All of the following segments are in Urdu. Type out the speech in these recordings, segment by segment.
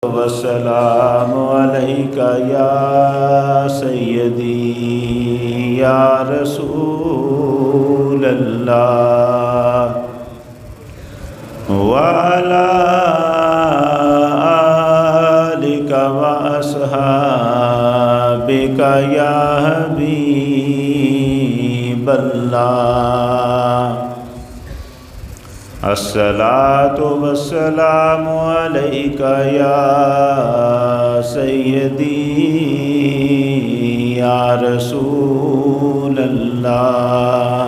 والسلام علیکہ یا سیدی یا رسول اللہ وعلی آلک واصحابک یا حبیب اللہ الصلاۃ والسلام علیکہ یا سیدی یا رسول اللہ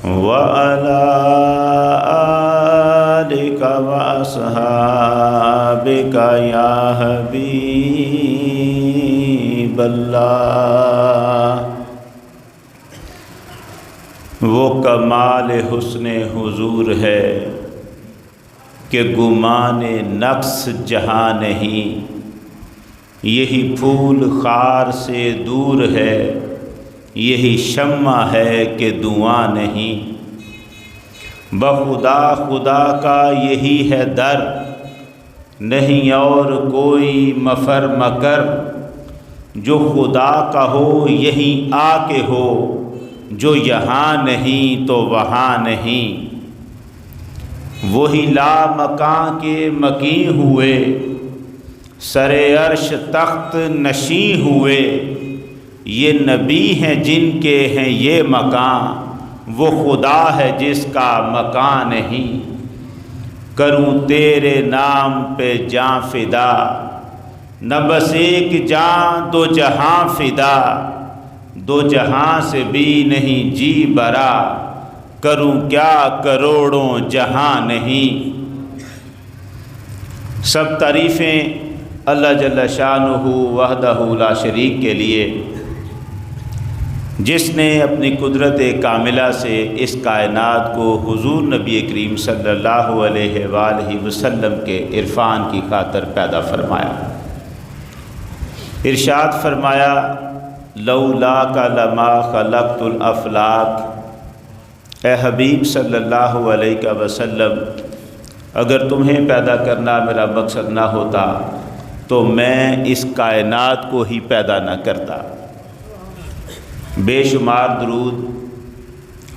وعلی آلک واصحابک یا حبیب اللہ۔ وہ کمال حسن حضور ہے کہ گمان نقص جہاں نہیں، یہی پھول خار سے دور ہے، یہی شمع ہے کہ دعا نہیں۔ بخدا خدا کا یہی ہے در، نہیں اور کوئی مفر مکر، جو خدا کا ہو یہی آ کے ہو، جو یہاں نہیں تو وہاں نہیں۔ وہی لا مکان کے مکین ہوئے، سر عرش تخت نشیں ہوئے، یہ نبی ہیں جن کے ہیں یہ مکان، وہ خدا ہے جس کا مکان نہیں۔ کروں تیرے نام پہ جاں فدا، نہ بس ایک جاں دو جہاں فدا، دو جہاں سے بھی نہیں جی برا، کروں کیا کروڑوں جہاں نہیں۔ سب تعریفیں اللہ جل شانہ وحدہ لا شریک کے لیے، جس نے اپنی قدرت کاملہ سے اس کائنات کو حضور نبی کریم صلی اللہ علیہ وآلہ وسلم کے عرفان کی خاطر پیدا فرمایا۔ ارشاد فرمایا لولاک لما خلقت الافلاک، اے حبیب صلی اللہ علیہ وسلم، اگر تمہیں پیدا کرنا میرا مقصد نہ ہوتا تو میں اس کائنات کو ہی پیدا نہ کرتا۔ بے شمار درود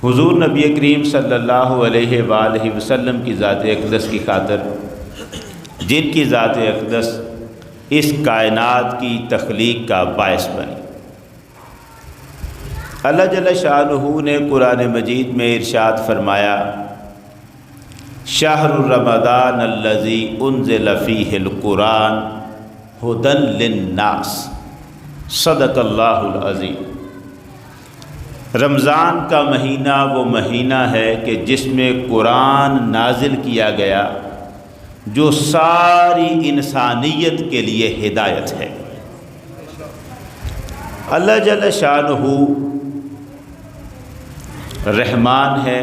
حضور نبی کریم صلی اللہ علیہ وآلہ وسلم کی ذات اقدس کی خاطر، جن کی ذات اقدس اس کائنات کی تخلیق کا باعث بنی۔ اللہ جل شانہ نے قرآن مجید میں ارشاد فرمایا شہر رمضان الذی انزل فیہ القرآن ھدی للناس، صدق اللہ العظیم۔ رمضان کا مہینہ وہ مہینہ ہے کہ جس میں قرآن نازل کیا گیا، جو ساری انسانیت کے لیے ہدایت ہے۔ اللہ جل شانہ رحمان ہے،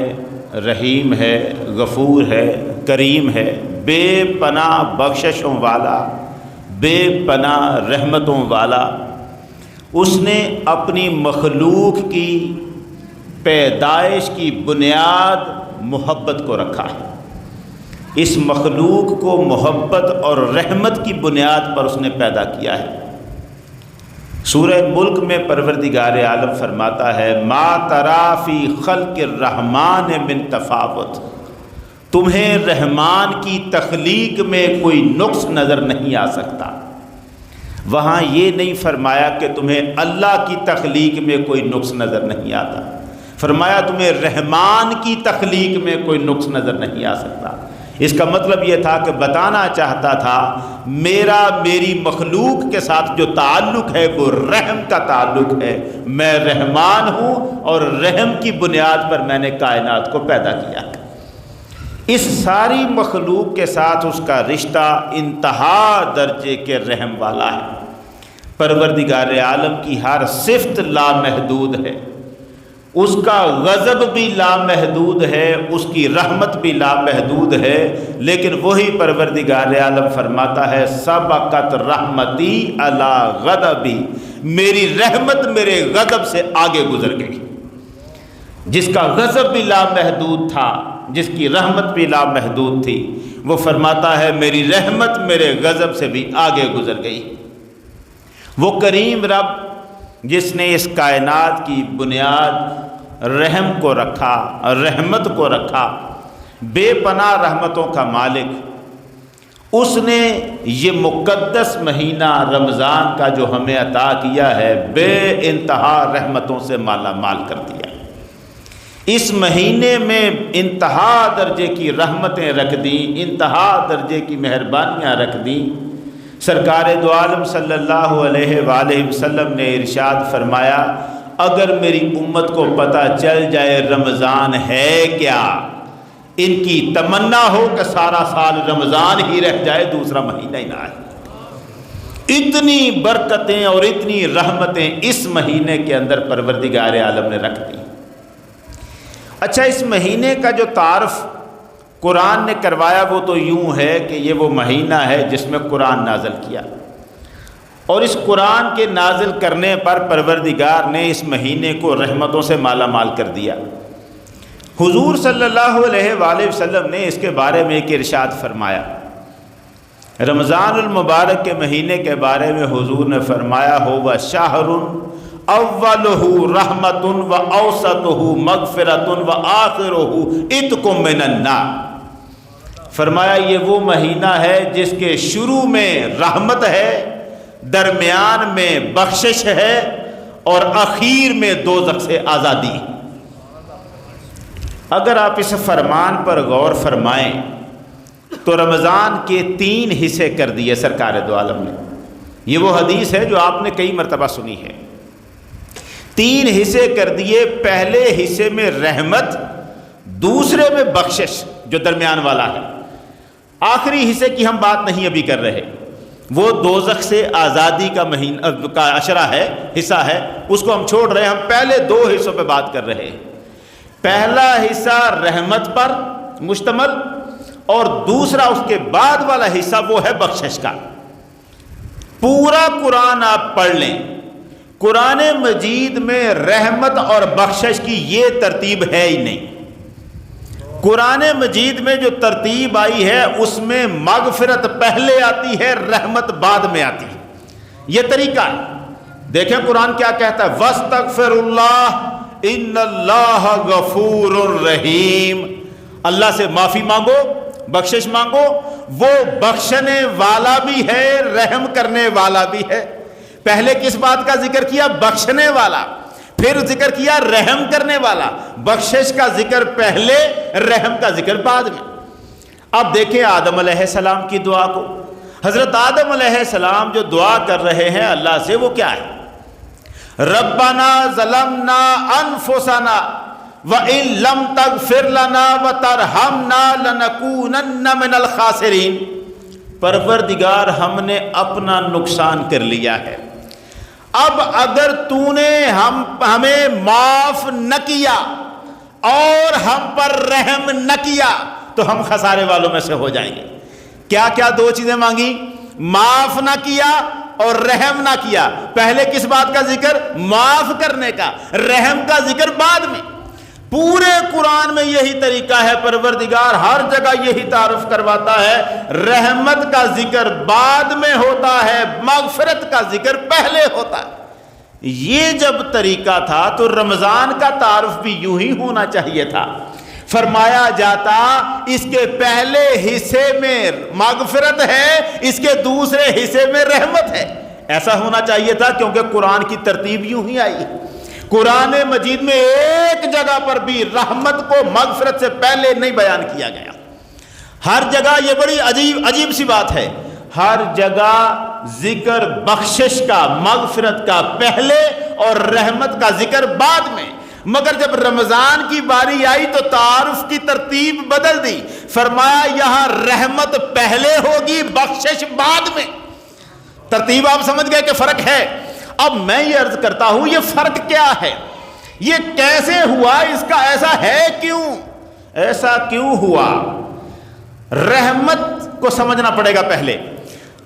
رحیم ہے، غفور ہے، کریم ہے، بے پناہ بخششوں والا، بے پناہ رحمتوں والا۔ اس نے اپنی مخلوق کی پیدائش کی بنیاد محبت کو رکھا ہے۔ اس مخلوق کو محبت اور رحمت کی بنیاد پر اس نے پیدا کیا ہے۔ سورہ ملک میں پروردگار عالم فرماتا ہے ما تری فی خلق الرحمن من تفاوت، تمہیں رحمان کی تخلیق میں کوئی نقص نظر نہیں آ سکتا۔ وہاں یہ نہیں فرمایا کہ تمہیں اللہ کی تخلیق میں کوئی نقص نظر نہیں آتا، فرمایا تمہیں رحمان کی تخلیق میں کوئی نقص نظر نہیں آ سکتا۔ اس کا مطلب یہ تھا کہ بتانا چاہتا تھا میری مخلوق کے ساتھ جو تعلق ہے وہ رحم کا تعلق ہے، میں رحمان ہوں اور رحم کی بنیاد پر میں نے کائنات کو پیدا کیا۔ اس ساری مخلوق کے ساتھ اس کا رشتہ انتہا درجے کے رحم والا ہے۔ پروردگار عالم کی ہر صفت لامحدود ہے، اس کا غضب بھی لامحدود ہے، اس کی رحمت بھی لامحدود ہے، لیکن وہی پروردگار عالم فرماتا ہے سبقت رحمتی علی غضبی، میری رحمت میرے غضب سے آگے گزر گئی۔ جس کا غضب بھی لامحدود تھا، جس کی رحمت بھی لامحدود تھی، وہ فرماتا ہے میری رحمت میرے غضب سے بھی آگے گزر گئی۔ وہ کریم رب جس نے اس کائنات کی بنیاد رحم کو رکھا، رحمت کو رکھا، بے پناہ رحمتوں کا مالک، اس نے یہ مقدس مہینہ رمضان کا جو ہمیں عطا کیا ہے بے انتہا رحمتوں سے مالا مال کر دیا۔ اس مہینے میں انتہا درجے کی رحمتیں رکھ دیں، انتہا درجے کی مہربانیاں رکھ دیں۔ سرکار دو عالم صلی اللہ علیہ وآلہ وسلم نے ارشاد فرمایا اگر میری امت کو پتہ چل جائے رمضان ہے کیا، ان کی تمنا ہو کہ سارا سال رمضان ہی رہ جائے، دوسرا مہینہ ہی نہ آئے۔ اتنی برکتیں اور اتنی رحمتیں اس مہینے کے اندر پروردگار عالم نے رکھ دی۔ اچھا، اس مہینے کا جو تعارف قرآن نے کروایا وہ تو یوں ہے کہ یہ وہ مہینہ ہے جس میں قرآن نازل کیا، اور اس قرآن کے نازل کرنے پر پروردگار نے اس مہینے کو رحمتوں سے مالا مال کر دیا۔ حضور صلی اللہ علیہ وآلہ وسلم نے اس کے بارے میں ایک ارشاد فرمایا۔ رمضان المبارک کے مہینے کے بارے میں حضور نے فرمایا ہوا شہر اولہ رحمت و اوسطہ مغفرت و آخرہ عتق من النار۔ فرمایا یہ وہ مہینہ ہے جس کے شروع میں رحمت ہے، درمیان میں بخشش ہے، اور اخیر میں دوزخ سے آزادی۔ اگر آپ اس فرمان پر غور فرمائیں تو رمضان کے 3 حصے کر دیے سرکار دو عالم نے۔ یہ وہ حدیث ہے جو آپ نے کئی مرتبہ سنی ہے۔ 3 حصے کر دیے، پہلے حصے میں رحمت، دوسرے میں بخشش جو درمیان والا ہے، آخری حصے کی ہم بات نہیں ابھی کر رہے، وہ دوزخ سے آزادی کا مہینہ کا عشرہ ہے، حصہ ہے، اس کو ہم چھوڑ رہے ہیں۔ ہم پہلے 2 حصوں پہ بات کر رہے ہیں۔ پہلا حصہ رحمت پر مشتمل، اور دوسرا اس کے بعد والا حصہ وہ ہے بخشش کا۔ پورا قرآن آپ پڑھ لیں، قرآن مجید میں رحمت اور بخشش کی یہ ترتیب ہے ہی نہیں۔ قرآن مجید میں جو ترتیب آئی ہے اس میں مغفرت پہلے آتی ہے، رحمت بعد میں آتی ہے۔ یہ طریقہ ہے۔ دیکھیں قرآن کیا کہتا ہے، وَاسْتَغْفِرُ اللَّهَ ان اللہ غفور رحیم۔ اللہ سے معافی مانگو، بخشش مانگو، وہ بخشنے والا بھی ہے، رحم کرنے والا بھی ہے۔ پہلے کس بات کا ذکر کیا؟ بخشنے والا، پھر ذکر کیا رحم کرنے والا۔ بخشش کا ذکر پہلے، رحم کا ذکر بعد میں۔ اب دیکھیں آدم علیہ السلام کی دعا کو۔ حضرت آدم علیہ السلام جو دعا کر رہے ہیں اللہ سے، وہ کیا ہے؟ ربنا ظلمنا انفسنا وان لم تغفر لنا وترحمنا لنکونن من الخاسرین۔ پروردگار ہم نے اپنا نقصان کر لیا ہے، اب اگر تو نے ہمیں معاف نہ کیا اور ہم پر رحم نہ کیا تو ہم خسارے والوں میں سے ہو جائیں گے۔ کیا کیا 2 چیزیں مانگی؟ معاف نہ کیا اور رحم نہ کیا۔ پہلے کس بات کا ذکر؟ معاف کرنے کا، رحم کا ذکر بعد میں۔ پورے قرآن میں یہی طریقہ ہے، پروردگار ہر جگہ یہی تعارف کرواتا ہے، رحمت کا ذکر بعد میں ہوتا ہے، مغفرت کا ذکر پہلے ہوتا ہے۔ یہ جب طریقہ تھا تو رمضان کا تعارف بھی یوں ہی ہونا چاہیے تھا۔ فرمایا جاتا اس کے پہلے حصے میں مغفرت ہے، اس کے دوسرے حصے میں رحمت ہے۔ ایسا ہونا چاہیے تھا کیونکہ قرآن کی ترتیب یوں ہی آئی۔ قرآن مجید میں ایک جگہ پر بھی رحمت کو مغفرت سے پہلے نہیں بیان کیا گیا۔ ہر جگہ، یہ بڑی عجیب سی بات ہے، ہر جگہ ذکر بخشش کا، مغفرت کا پہلے اور رحمت کا ذکر بعد میں۔ مگر جب رمضان کی باری آئی تو تعارف کی ترتیب بدل دی، فرمایا یہاں رحمت پہلے ہوگی، بخشش بعد میں۔ ترتیب آپ سمجھ گئے کہ فرق ہے۔ اب میں یہ عرض کرتا ہوں یہ فرق کیا ہے، یہ کیسے ہوا، اس کا ایسا ہے کیوں، ایسا کیوں ہوا؟ رحمت کو سمجھنا پڑے گا پہلے۔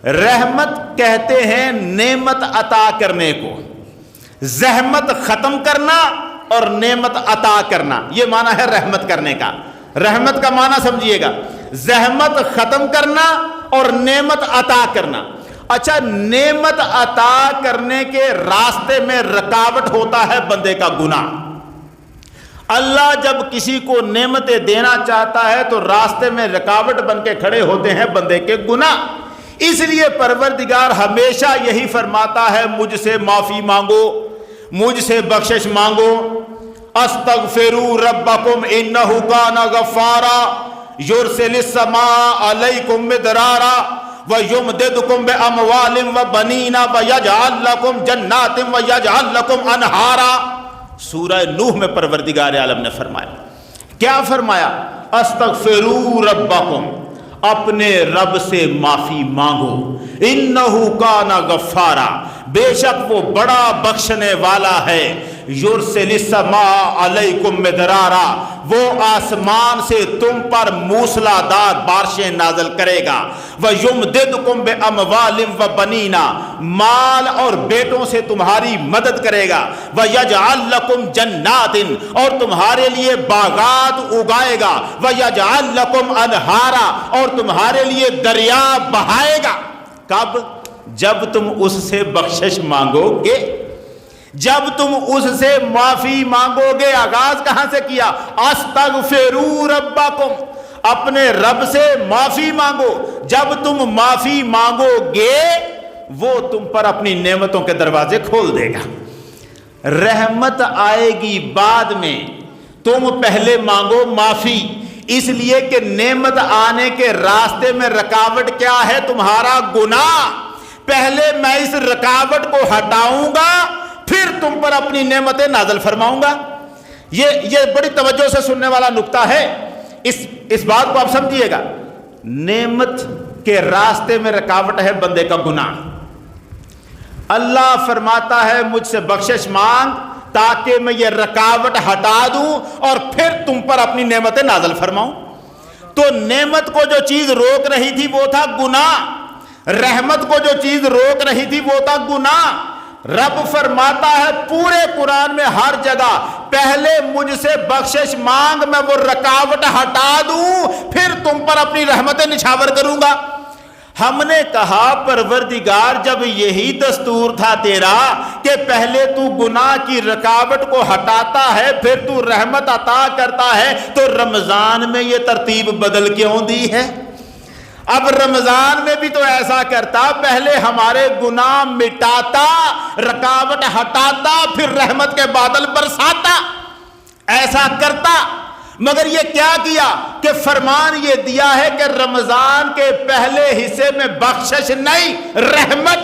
رحمت کہتے ہیں نعمت عطا کرنے کو، زحمت ختم کرنا اور نعمت عطا کرنا، یہ معنی ہے رحمت کرنے کا۔ رحمت کا معنی سمجھیے گا، زحمت ختم کرنا اور نعمت عطا کرنا۔ اچھا، نعمت عطا کرنے کے راستے میں رکاوٹ ہوتا ہے بندے کا گناہ۔ اللہ جب کسی کو نعمتیں دینا چاہتا ہے تو راستے میں رکاوٹ بن کے کھڑے ہوتے ہیں بندے کے گناہ۔ اس لیے پروردگار ہمیشہ یہی فرماتا ہے، مجھ سے معافی مانگو، مجھ سے بخشش مانگو۔ استغفروا ربکم انہ کان غفارا یرسل السماء علیکم مدرارا ویمددکم باموال وبنین ویجعل لکم جنات ویجعل لکم انہارا۔ سورہ نوح میں پروردگار عالم نے فرمایا، کیا فرمایا؟ استغفروا ربکم، اپنے رب سے معافی مانگو، انہ کان غفارا، بے شک وہ بڑا بخشنے والا ہے، یرسل السماء علیکم مدرارا، وہ آسمان سے تم پر موسلا دار بارشیں نازل کرے گا، وَيُمْدِدْكُمْ بِأَمْوَالٍ وَبَنِينَ، مال اور بیٹوں سے تمہاری مدد کرے گا، وَيَجْعَلْ لَكُمْ جَنَّاتٍ، اور تمہارے لیے باغات اگائے گا، وَيَجْعَلْ لَكُمْ أَنْهَارًا، اور تمہارے لیے دریا بہائے گا۔ کب؟ جب تم اس سے بخشش مانگو گے، جب تم اس سے معافی مانگو گے۔ آغاز کہاں سے کیا؟ استغفروا ربکم، اپنے رب سے معافی مانگو۔ جب تم معافی مانگو گے وہ تم پر اپنی نعمتوں کے دروازے کھول دے گا۔ رحمت آئے گی بعد میں، تم پہلے مانگو معافی، اس لیے کہ نعمت آنے کے راستے میں رکاوٹ کیا ہے؟ تمہارا گناہ۔ پہلے میں اس رکاوٹ کو ہٹاؤں گا، پھر تم پر اپنی نعمتیں نازل فرماؤں گا۔ یہ بڑی توجہ سے سننے والا نکتہ ہے، اس بات کو آپ سمجھیے گا۔ نعمت کے راستے میں رکاوٹ ہے بندے کا گناہ۔ اللہ فرماتا ہے مجھ سے بخشش مانگ تاکہ میں یہ رکاوٹ ہٹا دوں اور پھر تم پر اپنی نعمتیں نازل فرماؤں۔ تو نعمت کو جو چیز روک رہی تھی وہ تھا گناہ، رحمت کو جو چیز روک رہی تھی وہ تھا گناہ۔ رب فرماتا ہے پورے قرآن میں ہر جگہ، پہلے مجھ سے بخشش مانگ، میں وہ رکاوٹ ہٹا دوں، پھر تم پر اپنی رحمتیں نچھاور کروں گا۔ ہم نے کہا پروردگار جب یہی دستور تھا تیرا کہ پہلے تو گناہ کی رکاوٹ کو ہٹاتا ہے پھر تو رحمت عطا کرتا ہے، تو رمضان میں یہ ترتیب بدل کیوں دی ہے؟ اب رمضان میں بھی تو ایسا کرتا، پہلے ہمارے گناہ مٹاتا، رکاوٹ ہٹاتا، پھر رحمت کے بادل برساتا، ایسا کرتا۔ مگر یہ کیا کیا کہ فرمان یہ دیا ہے کہ رمضان کے پہلے حصے میں بخشش نہیں، رحمت،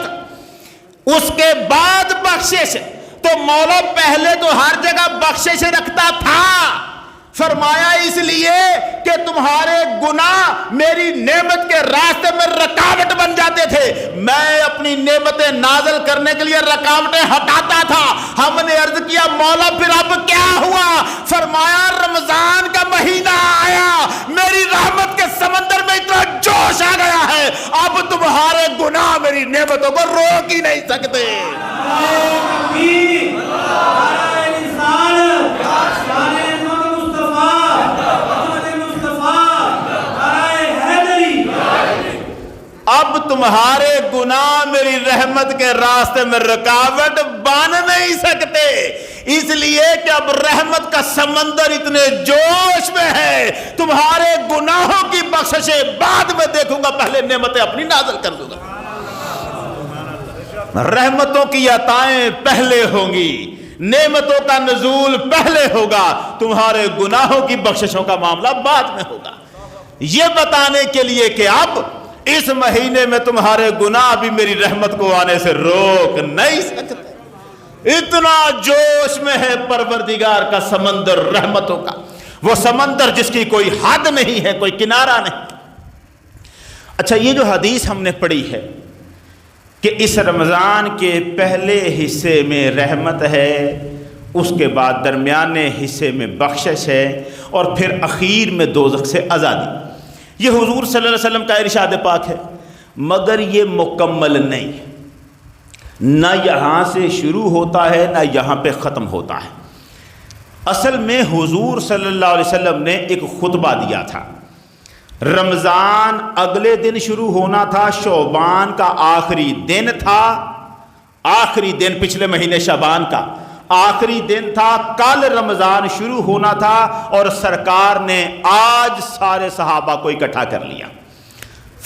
اس کے بعد بخشش۔ تو مولا پہلے تو ہر جگہ بخشش رکھتا تھا، فرمایا اس لیے کہ تمہارے گناہ میری نعمت کے راستے میں رکاوٹ بن جاتے تھے، میں اپنی نعمتیں نازل کرنے کے لیے رکاوٹیں ہٹاتا تھا۔ ہم نے عرض کیا مولا پھر اب کیا ہوا؟ فرمایا رمضان کا مہینہ آیا، میری رحمت کے سمندر میں اتنا جوش آ گیا ہے، اب تمہارے گناہ میری نعمتوں کو روک ہی نہیں سکتے۔ اب تمہارے گناہ میری رحمت کے راستے میں رکاوٹ بن نہیں سکتے، اس لیے کہ اب رحمت کا سمندر اتنے جوش میں ہے، تمہارے گناہوں کی بخششیں بعد میں دیکھوں گا، پہلے نعمتیں اپنی نازل کر دوں گا۔ رحمتوں کی عطائیں پہلے ہوں گی، نعمتوں کا نزول پہلے ہوگا، تمہارے گناہوں کی بخششوں کا معاملہ بعد میں ہوگا۔ یہ بتانے کے لیے کہ اب اس مہینے میں تمہارے گناہ بھی میری رحمت کو آنے سے روک نہیں سکتے۔ اتنا جوش میں ہے پروردگار کا سمندر رحمتوں کا، وہ سمندر جس کی کوئی حد نہیں ہے، کوئی کنارہ نہیں۔ اچھا، یہ جو حدیث ہم نے پڑھی ہے کہ اس رمضان کے پہلے حصے میں رحمت ہے، اس کے بعد درمیانے حصے میں بخشش ہے، اور پھر اخیر میں دوزخ سے آزادی، یہ حضور صلی اللہ علیہ وسلم کا ارشاد پاک ہے۔ مگر یہ مکمل نہیں، نہ یہاں سے شروع ہوتا ہے نہ یہاں پہ ختم ہوتا ہے۔ اصل میں حضور صلی اللہ علیہ وسلم نے ایک خطبہ دیا تھا. رمضان اگلے دن شروع ہونا تھا، شعبان کا آخری دن تھا، آخری دن پچھلے مہینے شعبان کا آخری دن تھا، کل رمضان شروع ہونا تھا، اور سرکار نے آج سارے صحابہ کو اکٹھا کر لیا.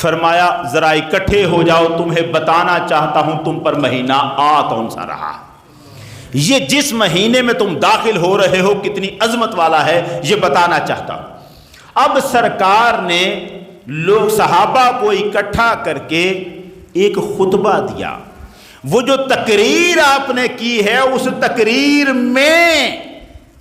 فرمایا ذرا اکٹھے ہو جاؤ، تمہیں بتانا چاہتا ہوں تم پر مہینہ کون سا رہا. یہ جس مہینے میں تم داخل ہو رہے ہو کتنی عظمت والا ہے، یہ بتانا چاہتا ہوں. اب سرکار نے لوگ صحابہ کو اکٹھا کر کے ایک خطبہ دیا. وہ جو تقریر آپ نے کی ہے، اس تقریر میں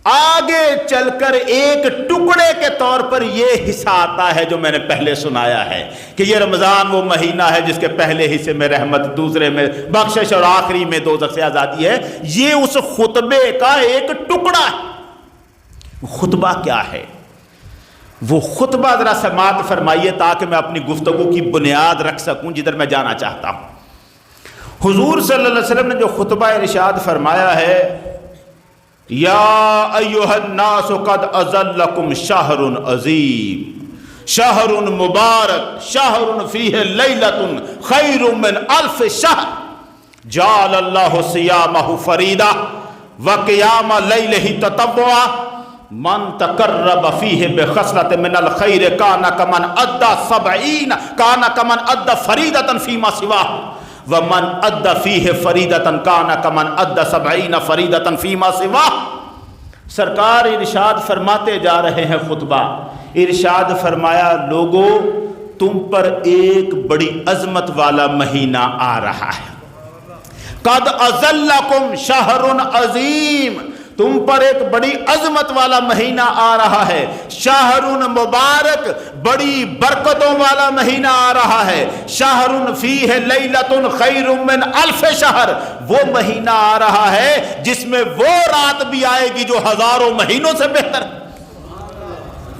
آگے چل کر ایک ٹکڑے کے طور پر یہ حصہ آتا ہے جو میں نے پہلے سنایا ہے کہ یہ رمضان وہ مہینہ ہے جس کے پہلے حصے میں رحمت، دوسرے میں بخشش اور آخری میں دوزخ سے آزادی ہے. یہ اس خطبے کا ایک ٹکڑا ہے. خطبہ کیا ہے؟ وہ خطبہ ذرا سماعت فرمائیے تاکہ میں اپنی گفتگو کی بنیاد رکھ سکوں جدھر میں جانا چاہتا ہوں. حضور صلی اللہ علیہ وسلم نے جو خطبہ ارشاد فرمایا ہے، یا ایھا الناس قد اظلکم شہر عظیم شہر مبارک شہر فیہ لیلۃ خیر من الف شہر جعل اللہ صیامہ فریضہ وقیام لیلہ تطوعا من تقرب فیہ بخصلۃ من الخیر کان کمن ادى فریضۃ فیما سواہ ومن ادى فیہ فریضۃ کان کمن ادى 70 فریضۃ فیما سواہ. سرکار ارشاد فرماتے جا رہے ہیں خطبہ. ارشاد فرمایا لوگو تم پر ایک بڑی عظمت والا مہینہ آ رہا ہے. قد اظلکم شہر عظیم، تم پر ایک بڑی عظمت والا مہینہ آ رہا ہے. شہر مبارک، بڑی برکتوں والا مہینہ آ رہا ہے. شہر فیہ لیلۃ خیر من الف شہر، وہ مہینہ آ رہا ہے جس میں وہ رات بھی آئے گی جو ہزاروں مہینوں سے بہتر ہے.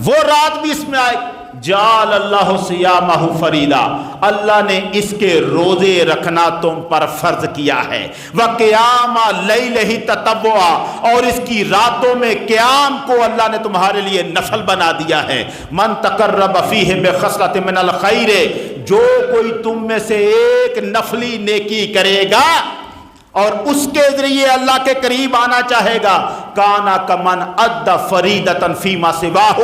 وہ رات بھی اس میں آئے گی. جعل اللہ صیامہ فریضہ، اللہ نے اس کے روزے رکھنا تم پر فرض کیا ہے. وقیام لیلہ تطوعا، اور اس کی راتوں میں قیام کو اللہ نے تمہارے لیے نفل بنا دیا ہے. من تقرب فیہ بخصلۃ من الخیر، جو کوئی تم میں سے ایک نفلی نیکی کرے گا اور اس کے ذریعے اللہ کے قریب آنا چاہے گا، کانا کمن ادى فریضۃ فیما سواہ،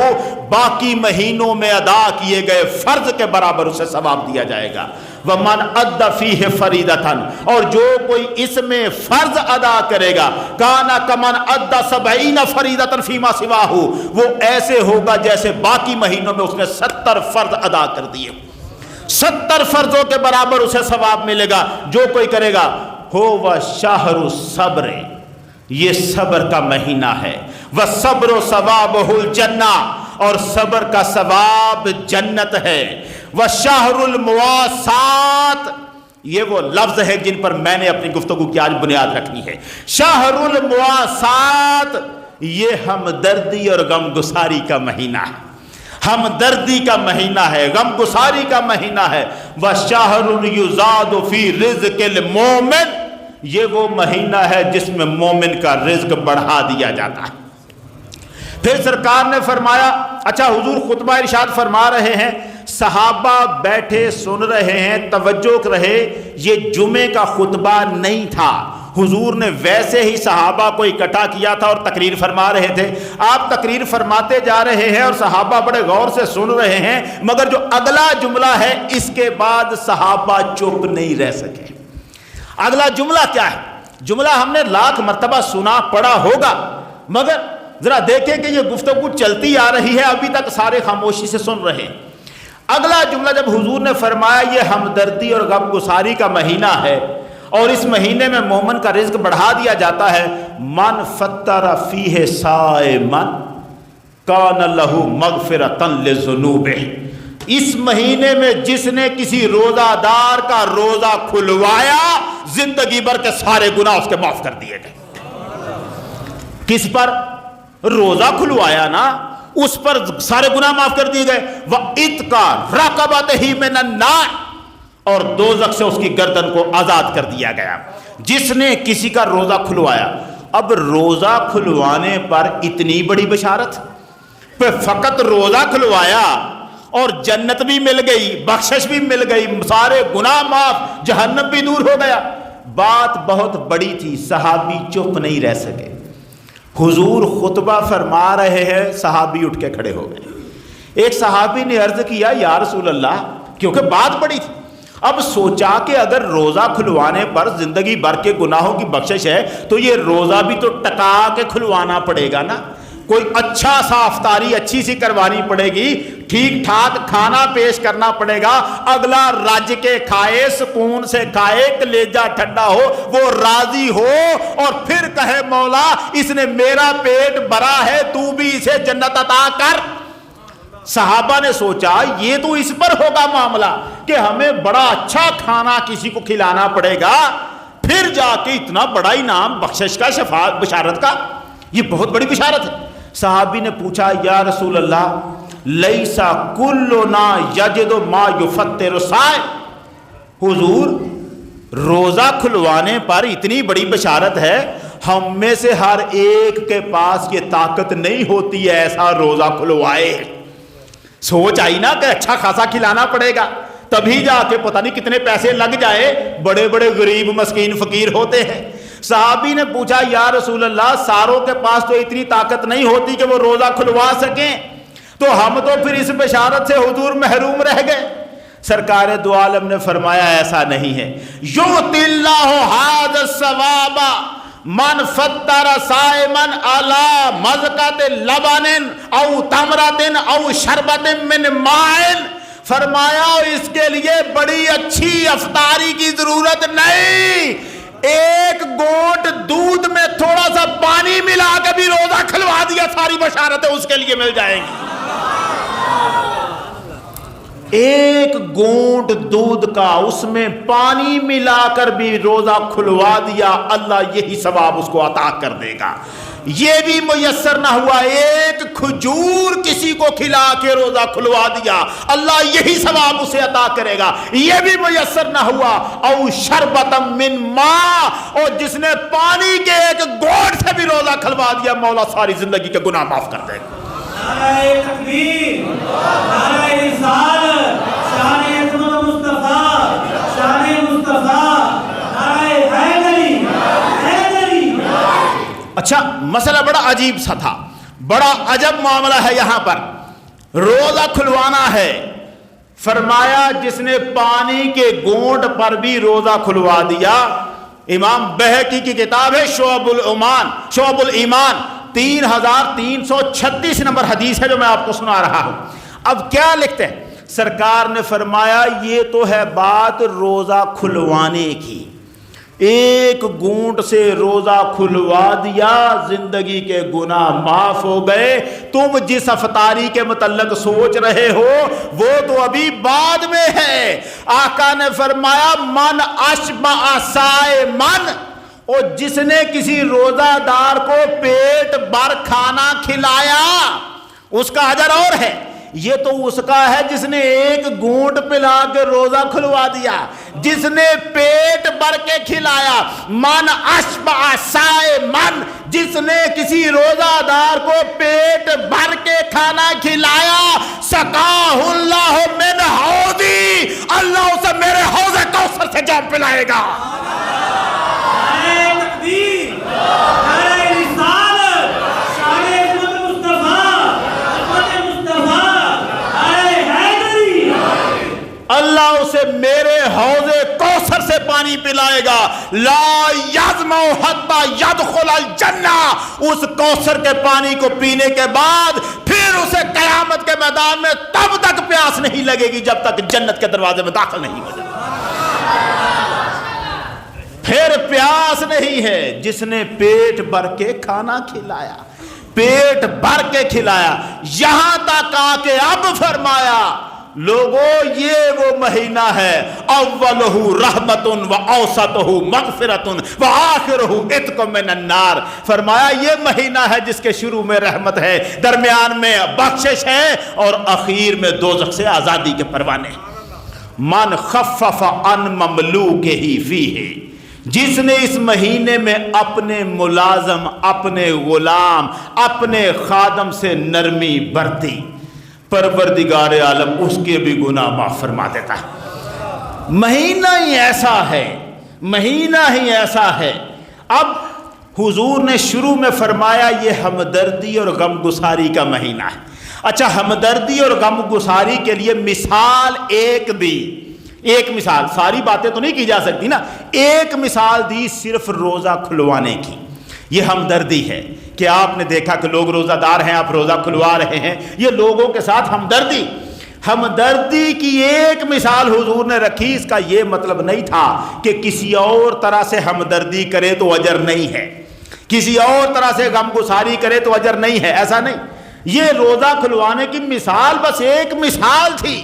باقی مہینوں میں ادا کیے گئے فرض کے برابر اسے ثواب دیا جائے گا. ومن ادى فیہ فریضۃ، اور جو کوئی اس میں فرض ادا کرے گا، کانا کمن ادى 70 فریضۃ فیما سواہ، وہ ایسے ہوگا جیسے باقی مہینوں میں اس نے 70 فرض ادا کر دیے. 70 فرضوں کے برابر اسے ثواب ملے گا جو کوئی کرے گا. ہو وشہر الصبر، یہ صبر کا مہینہ ہے. والصبر ثوابہ الجنہ، اور صبر کا ثواب جنت ہے. وشہر المواسات، یہ وہ لفظ ہے جن پر میں نے اپنی گفتگو کی آج بنیاد رکھنی ہے. شہر المواسات، یہ ہمدردی اور غمگساری کا مہینہ ہے. ہمدردی کا مہینہ ہے، غمگساری کا مہینہ ہے. وشہر یزاد فی رزق المومن، یہ وہ مہینہ ہے جس میں مومن کا رزق بڑھا دیا جاتا ہے. پھر سرکار نے فرمایا، اچھا حضور خطبہ ارشاد فرما رہے ہیں، صحابہ بیٹھے سن رہے ہیں، توجہ رہے، یہ جمعے کا خطبہ نہیں تھا. حضور نے ویسے ہی صحابہ کو اکٹھا کیا تھا اور تقریر فرما رہے تھے. آپ تقریر فرماتے جا رہے ہیں اور صحابہ بڑے غور سے سن رہے ہیں، مگر جو اگلا جملہ ہے اس کے بعد صحابہ چپ نہیں رہ سکے. اگلا جملہ کیا ہے؟ جملہ ہم نے لاکھ مرتبہ سنا پڑھا ہوگا، مگر ذرا دیکھیں کہ یہ گفتگو چلتی آ رہی ہے، ابھی تک سارے خاموشی سے سن رہے ہیں. اگلا جملہ جب حضور نے فرمایا یہ ہمدردی اور غمگساری کا مہینہ ہے اور اس مہینے میں مومن کا رزق بڑھا دیا جاتا ہے، من فطر فیہ صائما کان لہ مغفرۃ لذنوبہ، اس مہینے میں جس نے کسی روزہ دار کا روزہ کھلوایا، زندگی بھر کے سارے گناہ اس کے معاف کر دیے گئے. کس پر؟ روزہ کھلوایا نا، اس پر سارے گناہ معاف کر دیے گئے. وَإِتْقَ رَقَبَتِهِ مِنَ النَّارِ، اور دوزخ سے اس کی گردن کو آزاد کر دیا گیا. جس نے کسی کا روزہ کھلوایا، اب روزہ کھلوانے پر اتنی بڑی بشارت، پھر فقط روزہ کھلوایا اور جنت بھی مل گئی، بخشش بھی مل گئی، سارے گناہ معاف، جہنم بھی دور ہو گیا۔ بات بہت بڑی تھی، صحابی چپ نہیں رہ سکے۔ حضور خطبہ فرما رہے ہیں، صحابی اٹھ کے کھڑے ہو گئے۔ ایک صحابی نے عرض کیا یا رسول اللہ، کیونکہ بات بڑی تھی، اب سوچا کہ اگر روزہ کھلوانے پر زندگی بھر کے گناہوں کی بخشش ہے تو یہ روزہ بھی تو ٹکا کے کھلوانا پڑے گا نا، کوئی اچھا سا افطاری اچھی سی کروانی پڑے گی، ٹھیک ٹھاک کھانا پیش کرنا پڑے گا، اگلا رج کے کھائے، سکون سے کھائے، کلیجہ ٹھنڈا ہو، وہ راضی ہو اور پھر کہے مولا اس نے میرا پیٹ بھرا ہے، تو بھی اسے جنت عطا کر۔ صحابہ نے سوچا یہ تو اس پر ہوگا معاملہ کہ ہمیں بڑا اچھا کھانا کسی کو کھلانا پڑے گا، پھر جا کے اتنا بڑا انعام بخشش کا، شفاعت، بشارت کا، یہ بہت بڑی بشارت ہے۔ صحابی نے پوچھا یا رسول اللہ لیسا کلنا یجد ما یفطر الصائم، حضور روزہ کھلوانے پر اتنی بڑی بشارت ہے، ہم میں سے ہر ایک کے پاس یہ طاقت نہیں ہوتی ہے ایسا روزہ کھلوائے۔ سوچ آئی نا کہ اچھا خاصا کھلانا پڑے گا، تبھی جا کے پتہ نہیں کتنے پیسے لگ جائے، بڑے بڑے غریب مسکین فقیر ہوتے ہیں۔ صحابی نے پوچھا یا رسول اللہ ساروں کے پاس تو اتنی طاقت نہیں ہوتی کہ وہ روزہ کھلوا سکیں، تو ہم تو پھر اس بشارت سے حضور محروم رہ گئے۔ سرکار دو عالم نے فرمایا ایسا نہیں ہے، یؤتی اللہ ھذا الثواب من فطر صائما علی مذقۃ لبن او تمرۃ او شربۃ من ماء، فرمایا اس کے لیے بڑی اچھی افطاری کی ضرورت نہیں، ایک گھونٹ دودھ میں تھوڑا سا پانی ملا کے بھی روزہ کھلوا دیا، ساری بشارتیں اس کے لیے مل جائیں گی۔ ایک گھونٹ دودھ کا اس میں پانی ملا کر بھی روزہ کھلوا دیا، اللہ یہی ثواب اس کو عطا کر دے گا۔ یہ بھی میسر نہ ہوا، ایک کھجور کسی کو کھلا کے روزہ کھلوا دیا، اللہ یہی ثواب اسے عطا کرے گا۔ یہ بھی میسر نہ ہوا، او شربۃ من ماء، اور جس نے پانی کے ایک گھونٹ سے بھی روزہ کھلوا دیا، مولا ساری زندگی کے گناہ معاف کر دے گا۔ نعرہ تکبیر، نعرہ رسالت، شان عظمت مصطفیٰ، شان مصطفیٰ، نعرہ حیدری، حیدری۔ اچھا مسئلہ بڑا عجیب سا تھا، بڑا عجب معاملہ ہے یہاں پر، روزہ کھلوانا ہے، فرمایا جس نے پانی کے گھونٹ پر بھی روزہ کھلوا دیا۔ امام بہقی کی کتاب ہے شعب الایمان، 3336 نمبر حدیث ہے جو میں آپ کو سنا رہا ہوں۔ اب کیا لکھتے ہیں؟ سرکار نے فرمایا یہ تو ہے بات روزہ کھلوانے کی، ایک گھونٹ سے روزہ کھلوا دیا، زندگی کے گناہ معاف ہو گئے۔ تم جس افطاری کے متعلق سوچ رہے ہو وہ تو ابھی بعد میں ہے۔ آقا نے فرمایا من اشبع صائمن، اور جس نے کسی روزہ دار کو پیٹ بھر کھانا کھلایا اس کا اجر اور ہے، یہ تو اس کا ہے جس نے ایک گھونٹ پلا کے روزہ کھلوا دیا، جس نے پیٹ بھر کے کھلایا۔ من اشبع صائمن، جس نے کسی روزہ دار کو پیٹ بھر کے کھانا کھلایا، سقاہ اللہ من حوضی، اللہ اسے میرے حوض کوثر سے جام پلائے گا۔ اللہ اسے میرے حوض کوثر سے پانی پلائے گا، لا یظمأ حتی یدخل الجنہ، اس کوثر کے پانی کو پینے کے بعد پھر اسے قیامت کے میدان میں تب تک پیاس نہیں لگے گی جب تک جنت کے دروازے میں داخل نہیں ہو جائے۔ پھر پیاس نہیں ہے، جس نے پیٹ بھر کے کھانا کھلایا، پیٹ بھر کے کھلایا، یہاں تک آ کے اب فرمایا لوگوں یہ وہ مہینہ ہے اولہ رحمت و اوسطہ مغفرت و آخرہ عتق من النار، فرمایا یہ مہینہ ہے جس کے شروع میں رحمت ہے، درمیان میں بخشش ہے اور اخیر میں دوزخ سے آزادی کے پروانے۔ من خفف عن مملوکہ فیہ، جس نے اس مہینے میں اپنے ملازم، اپنے غلام، اپنے خادم سے نرمی برتی، پروردگار عالم اس کے بھی گناہ معاف فرما دیتا ہے۔ مہینہ ہی ایسا ہے، مہینہ ہی ایسا ہے۔ اب حضور نے شروع میں فرمایا یہ ہمدردی اور غم گساری کا مہینہ ہے۔ اچھا، ہمدردی اور غم گساری کے لیے مثال ایک دی، ایک مثال، ساری باتیں تو نہیں کی جا سکتی نا، ایک مثال دی صرف روزہ کھلوانے کی۔ یہ ہمدردی ہے کہ آپ نے دیکھا کہ لوگ روزہ دار ہیں، آپ روزہ کھلوا رہے ہیں، یہ لوگوں کے ساتھ ہمدردی۔ ہمدردی کی ایک مثال حضور نے رکھی، اس کا یہ مطلب نہیں تھا کہ کسی اور طرح سے ہمدردی کرے تو اجر نہیں ہے، کسی اور طرح سے غم گساری کرے تو اجر نہیں ہے، ایسا نہیں۔ یہ روزہ کھلوانے کی مثال بس ایک مثال تھی۔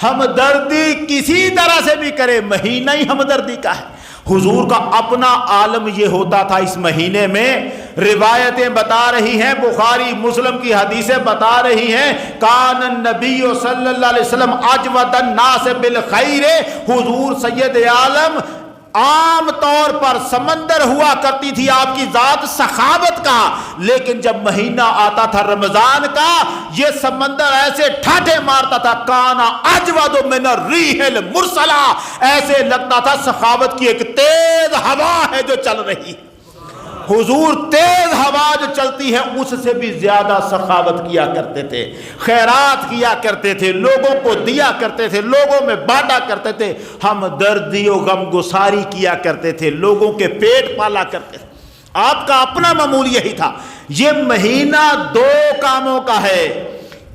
ہمدردی کسی طرح سے بھی کرے، مہینہ ہی ہمدردی کا ہے۔ حضور کا اپنا عالم یہ ہوتا تھا اس مہینے میں، روایتیں بتا رہی ہیں، بخاری مسلم کی حدیثیں بتا رہی ہیں، کان النبی صلی اللہ علیہ وسلم اجود الناس بالخیر، حضور سید عالم عام طور پر سمندر ہوا کرتی تھی آپ کی ذات سخاوت کا، لیکن جب مہینہ آتا تھا رمضان کا یہ سمندر ایسے ٹھاٹھے مارتا تھا، کانا اجود من الریح المرسلہ، ایسے لگتا تھا سخاوت کی ایک تیز ہوا ہے جو چل رہی ہے۔ حضور تیز ہوا جو چلتی ہے اس سے بھی زیادہ سخاوت کیا کرتے تھے، خیرات کیا کرتے تھے، لوگوں کو دیا کرتے تھے، لوگوں میں بانٹا کرتے تھے، ہمدردی و غم گساری کیا کرتے تھے، لوگوں کے پیٹ پالا کرتے تھے۔ آپ کا اپنا معمول یہی تھا۔ یہ مہینہ دو کاموں کا ہے،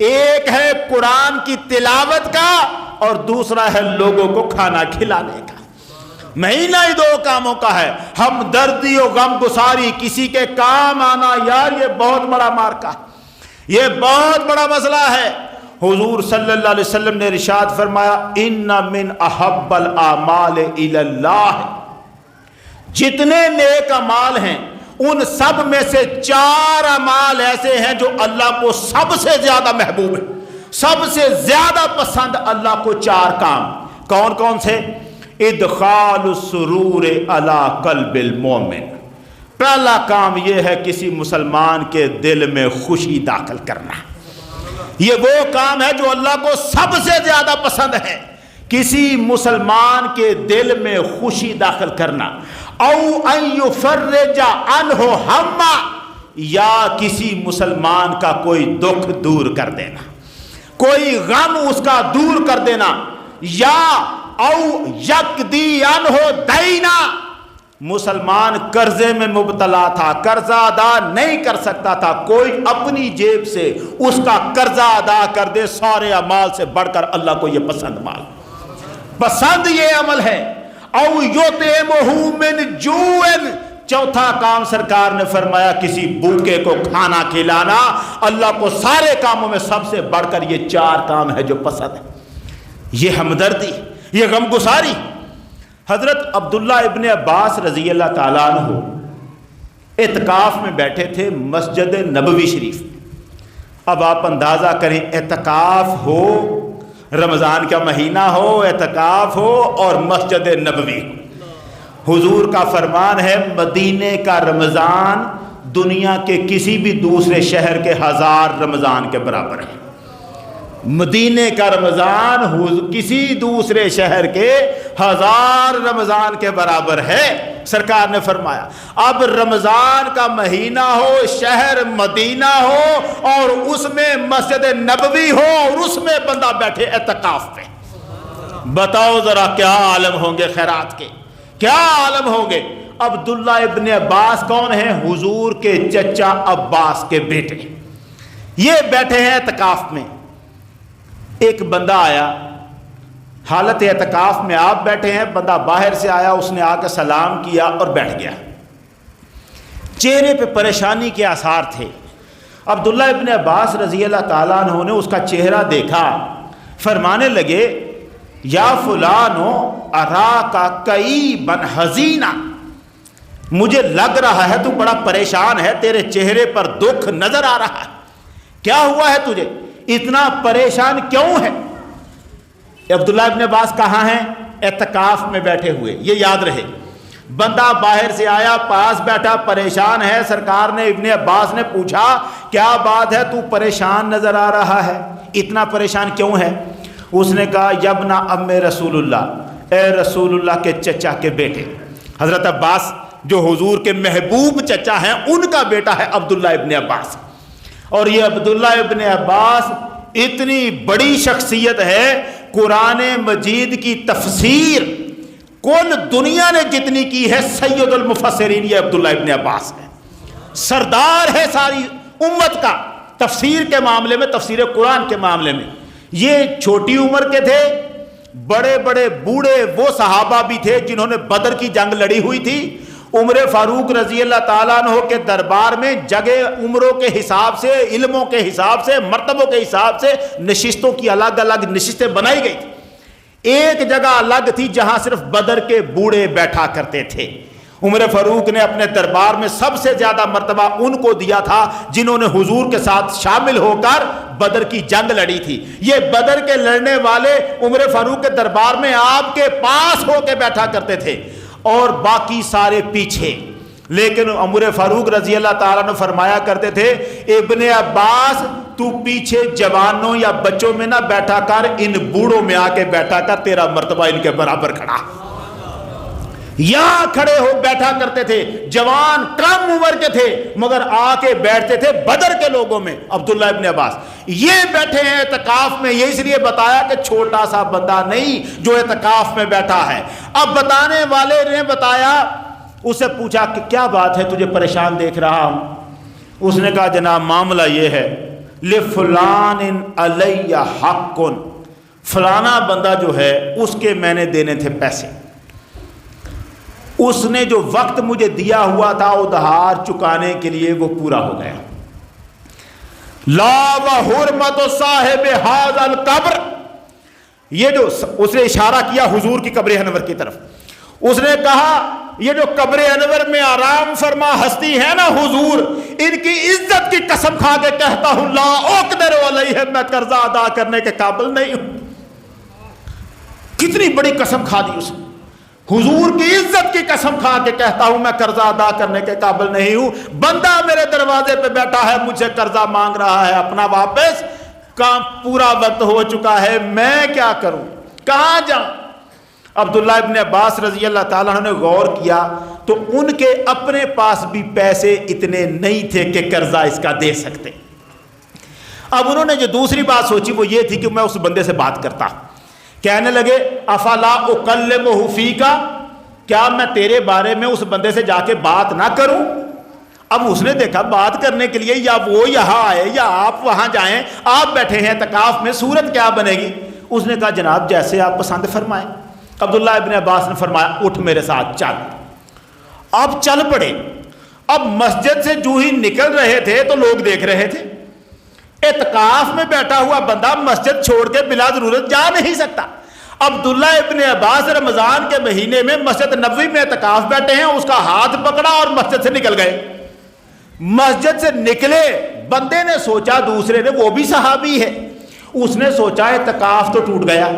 ایک ہے قرآن کی تلاوت کا اور دوسرا ہے لوگوں کو کھانا کھلانے کا۔ مہینہ ہی دو کاموں کا ہے، ہمدردی و غم گساری، کسی کے کام آنا، یار یہ بہت بڑا مارکا، یہ بہت بڑا مسئلہ ہے۔ حضور صلی اللہ علیہ وسلم نے ارشاد فرمایا ان من احب الاعمال الی اللہ، جتنے نیک اعمال ہیں ان سب میں سے 4 اعمال ایسے ہیں جو اللہ کو سب سے زیادہ محبوب ہے، سب سے زیادہ پسند اللہ کو 4 کام۔ کون کون سے؟ ادخال السرور علی قلب المومن، پہلا کام یہ ہے کسی مسلمان کے دل میں خوشی داخل کرنا، یہ وہ کام ہے جو اللہ کو سب سے زیادہ پسند ہے، کسی مسلمان کے دل میں خوشی داخل کرنا، او ان یفرج عنہ ہما، یا کسی مسلمان کا کوئی دکھ دور کر دینا، کوئی غم اس کا دور کر دینا، یا او یقضی عنہ دینا، مسلمان قرضے میں مبتلا تھا، قرضہ ادا نہیں کر سکتا تھا، کوئی اپنی جیب سے اس کا قرضہ ادا کر دے، سارے اعمال سے بڑھ کر اللہ کو یہ پسند مال، پسند یہ عمل ہے۔ او یطعمہ من جوع، چوتھا کام سرکار نے فرمایا کسی بھوکے کو کھانا کھلانا، اللہ کو سارے کاموں میں سب سے بڑھ کر یہ 4 کام ہے جو پسند ہے۔ یہ ہمدردی، یہ غم گساری۔ حضرت عبداللہ ابن عباس رضی اللہ تعالیٰ عنہ اعتکاف میں بیٹھے تھے مسجد نبوی شریف۔ اب آپ اندازہ کریں، اعتکاف ہو، رمضان کا مہینہ ہو، اعتکاف ہو اور مسجد نبوی ہو۔ حضور کا فرمان ہے مدینے کا رمضان دنیا کے کسی بھی دوسرے شہر کے 1000 رمضان کے برابر ہے۔ مدینے کا رمضان کسی دوسرے شہر کے 1000 رمضان کے برابر ہے، سرکار نے فرمایا۔ اب رمضان کا مہینہ ہو، شہر مدینہ ہو اور اس میں مسجد نبوی ہو اور اس میں بندہ بیٹھے اعتکاف پہ، بتاؤ ذرا کیا عالم ہوں گے خیرات کے، کیا عالم ہوں گے۔ عبداللہ ابن عباس کون ہیں؟ حضور کے چچا عباس کے بیٹے، یہ بیٹھے ہیں اعتکاف میں۔ ایک بندہ آیا، حالت اعتکاف میں آپ بیٹھے ہیں، بندہ باہر سے آیا، اس نے آ کے سلام کیا اور بیٹھ گیا، چہرے پہ پریشانی کے آثار تھے۔ عبداللہ ابن عباس رضی اللہ تعالیٰ عنہ نے اس کا چہرہ دیکھا، فرمانے لگے یا فلانو اراکا کئیبا حزینا، مجھے لگ رہا ہے تو بڑا پریشان ہے، تیرے چہرے پر دکھ نظر آ رہا ہے، کیا ہوا ہے تجھے، اتنا پریشان کیوں ہے؟ عبداللہ ابن عباس کہاں ہیں؟ اعتکاف میں بیٹھے ہوئے، یہ یاد رہے۔ بندہ باہر سے آیا، پاس بیٹھا، پریشان ہے. سرکار نے ابن عباس نے پوچھا کیا بات ہے، تو پریشان نظر آ رہا ہے، اتنا پریشان کیوں ہے؟ اس نے کہا یبن ام رسول اللہ، اے رسول اللہ کے چچا کے بیٹے. حضرت عباس جو حضور کے محبوب چچا ہیں ان کا بیٹا ہے عبداللہ ابن عباس. اور یہ عبداللہ ابن عباس اتنی بڑی شخصیت ہے، قرآن مجید کی تفسیر کل دنیا نے جتنی کی ہے سید المفسرین یہ عبداللہ ابن عباس ہے. سردار ہے ساری امت کا تفسیر کے معاملے میں، تفسیر قرآن کے معاملے میں. یہ چھوٹی عمر کے تھے، بڑے بڑے بوڑھے وہ صحابہ بھی تھے جنہوں نے بدر کی جنگ لڑی ہوئی تھی. عمر فاروق رضی اللہ تعالیٰ عنہ کے دربار میں جگہ عمروں کے حساب سے، علموں کے حساب سے، مرتبوں کے حساب سے نشستوں کی الگ الگ نشستیں بنائی گئی تھی. ایک جگہ الگ تھی جہاں صرف بدر کے بوڑھے بیٹھا کرتے تھے. عمر فاروق نے اپنے دربار میں سب سے زیادہ مرتبہ ان کو دیا تھا جنہوں نے حضور کے ساتھ شامل ہو کر بدر کی جنگ لڑی تھی. یہ بدر کے لڑنے والے عمر فاروق کے دربار میں آپ کے پاس ہو کے بیٹھا کرتے تھے اور باقی سارے پیچھے. لیکن عمر فاروق رضی اللہ تعالیٰ نے فرمایا کرتے تھے ابن عباس تو پیچھے جوانوں یا بچوں میں نہ بیٹھا کر، ان بوڑھوں میں آ کے بیٹھا کر، تیرا مرتبہ ان کے برابر کھڑا. یہاں کھڑے ہو بیٹھا کرتے تھے، جوان کم عمر کے تھے مگر آ کے بیٹھتے تھے بدر کے لوگوں میں. عبداللہ ابن عباس یہ بیٹھے ہیں اعتکاف میں، یہ اس لیے بتایا کہ چھوٹا سا بندہ نہیں جو اعتکاف میں بیٹھا ہے. اب بتانے والے نے بتایا، اسے پوچھا کہ کیا بات ہے تجھے پریشان دیکھ رہا ہوں؟ اس نے کہا جناب معاملہ یہ ہے، لفلان علی حق، فلانا بندہ جو ہے اس کے میں نے دینے تھے پیسے، اس نے جو وقت مجھے دیا ہوا تھا ادھار چکانے کے لیے وہ پورا ہو گیا. لا وحرمت صاحب ھذا القبر، یہ جو اس نے اشارہ کیا حضور کی قبر انور کی طرف، اس نے کہا یہ جو قبر انور میں آرام فرما ہستی ہے نا حضور، ان کی عزت کی قسم کھا کے کہتا ہوں لا اقدر علیہ، میں قرضہ ادا کرنے کے قابل نہیں ہوں. کتنی بڑی قسم کھا دی اس نے، حضور کی عزت کی قسم کھا کے کہتا ہوں میں قرضہ ادا کرنے کے قابل نہیں ہوں. بندہ میرے دروازے پہ بیٹھا ہے، مجھ سے قرضہ مانگ رہا ہے اپنا واپس، کام پورا وقت ہو چکا ہے، میں کیا کروں، کہاں جاؤں؟ عبداللہ ابن عباس رضی اللہ تعالیٰ عنہ نے غور کیا تو ان کے اپنے پاس بھی پیسے اتنے نہیں تھے کہ قرضہ اس کا دے سکتے. اب انہوں نے جو دوسری بات سوچی وہ یہ تھی کہ میں اس بندے سے بات کرتا. کہنے لگے افلا اکلمہ فیکا، کیا میں تیرے بارے میں اس بندے سے جا کے بات نہ کروں؟ اب اس نے دیکھا بات کرنے کے لیے یا وہ یہاں آئے یا آپ وہاں جائیں، آپ بیٹھے ہیں اعتکاف میں، صورت کیا بنے گی؟ اس نے کہا جناب جیسے آپ پسند فرمائیں. عبداللہ ابن عباس نے فرمایا اٹھ میرے ساتھ چل. اب چل پڑے. اب مسجد سے جو ہی نکل رہے تھے تو لوگ دیکھ رہے تھے، اعتکاف میں بیٹھا ہوا بندہ مسجد چھوڑ کے بلا ضرورت جا نہیں سکتا. عبداللہ ابن عباس رمضان کے مہینے میں مسجد نبوی میں اعتکاف بیٹھے ہیں، اس کا ہاتھ پکڑا اور مسجد سے نکل گئے. مسجد سے نکلے، بندے نے سوچا، دوسرے نے، وہ بھی صحابی ہے، اس نے سوچا اعتکاف تو ٹوٹ گیا،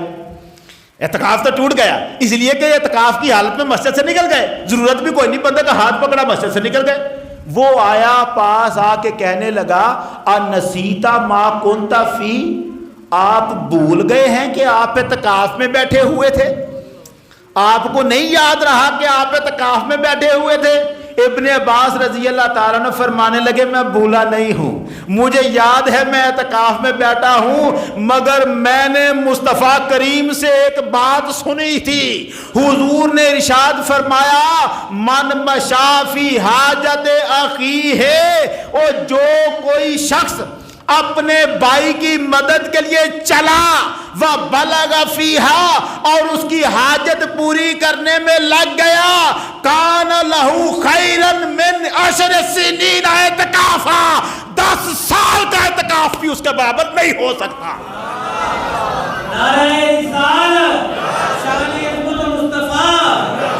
اعتکاف تو ٹوٹ گیا، اس لیے کہ اعتکاف کی حالت میں مسجد سے نکل گئے، ضرورت بھی کوئی نہیں، بندے کا ہاتھ پکڑا مسجد سے نکل گئے. وہ آیا پاس آ کے کہنے لگا انسیتا ما کنت فی، آپ بھول گئے ہیں کہ آپ اعتکاف میں بیٹھے ہوئے تھے؟ آپ کو نہیں یاد رہا کہ آپ اعتکاف میں بیٹھے ہوئے تھے؟ ابن عباس رضی اللہ تعالیٰ نے فرمانے لگے میں بھولا نہیں ہوں، مجھے یاد ہے میں اعتکاف میں بیٹھا ہوں، مگر میں نے مصطفیٰ کریم سے ایک بات سنی تھی. حضور نے ارشاد فرمایا من مشا فی حاجت اخی ہے، اور جو کوئی شخص اپنے بھائی کی مدد کے لیے چلا وہ بلغ فیہا، اور اس کی حاجت پوری کرنے میں لگ گیا، کان لہو خیرن من 10 سنین اعتکافا، 10 سال کا اعتکاف بھی اس کے برابر نہیں ہو سکتا. نعرہ رسالت، شان عظمت مصطفیٰ،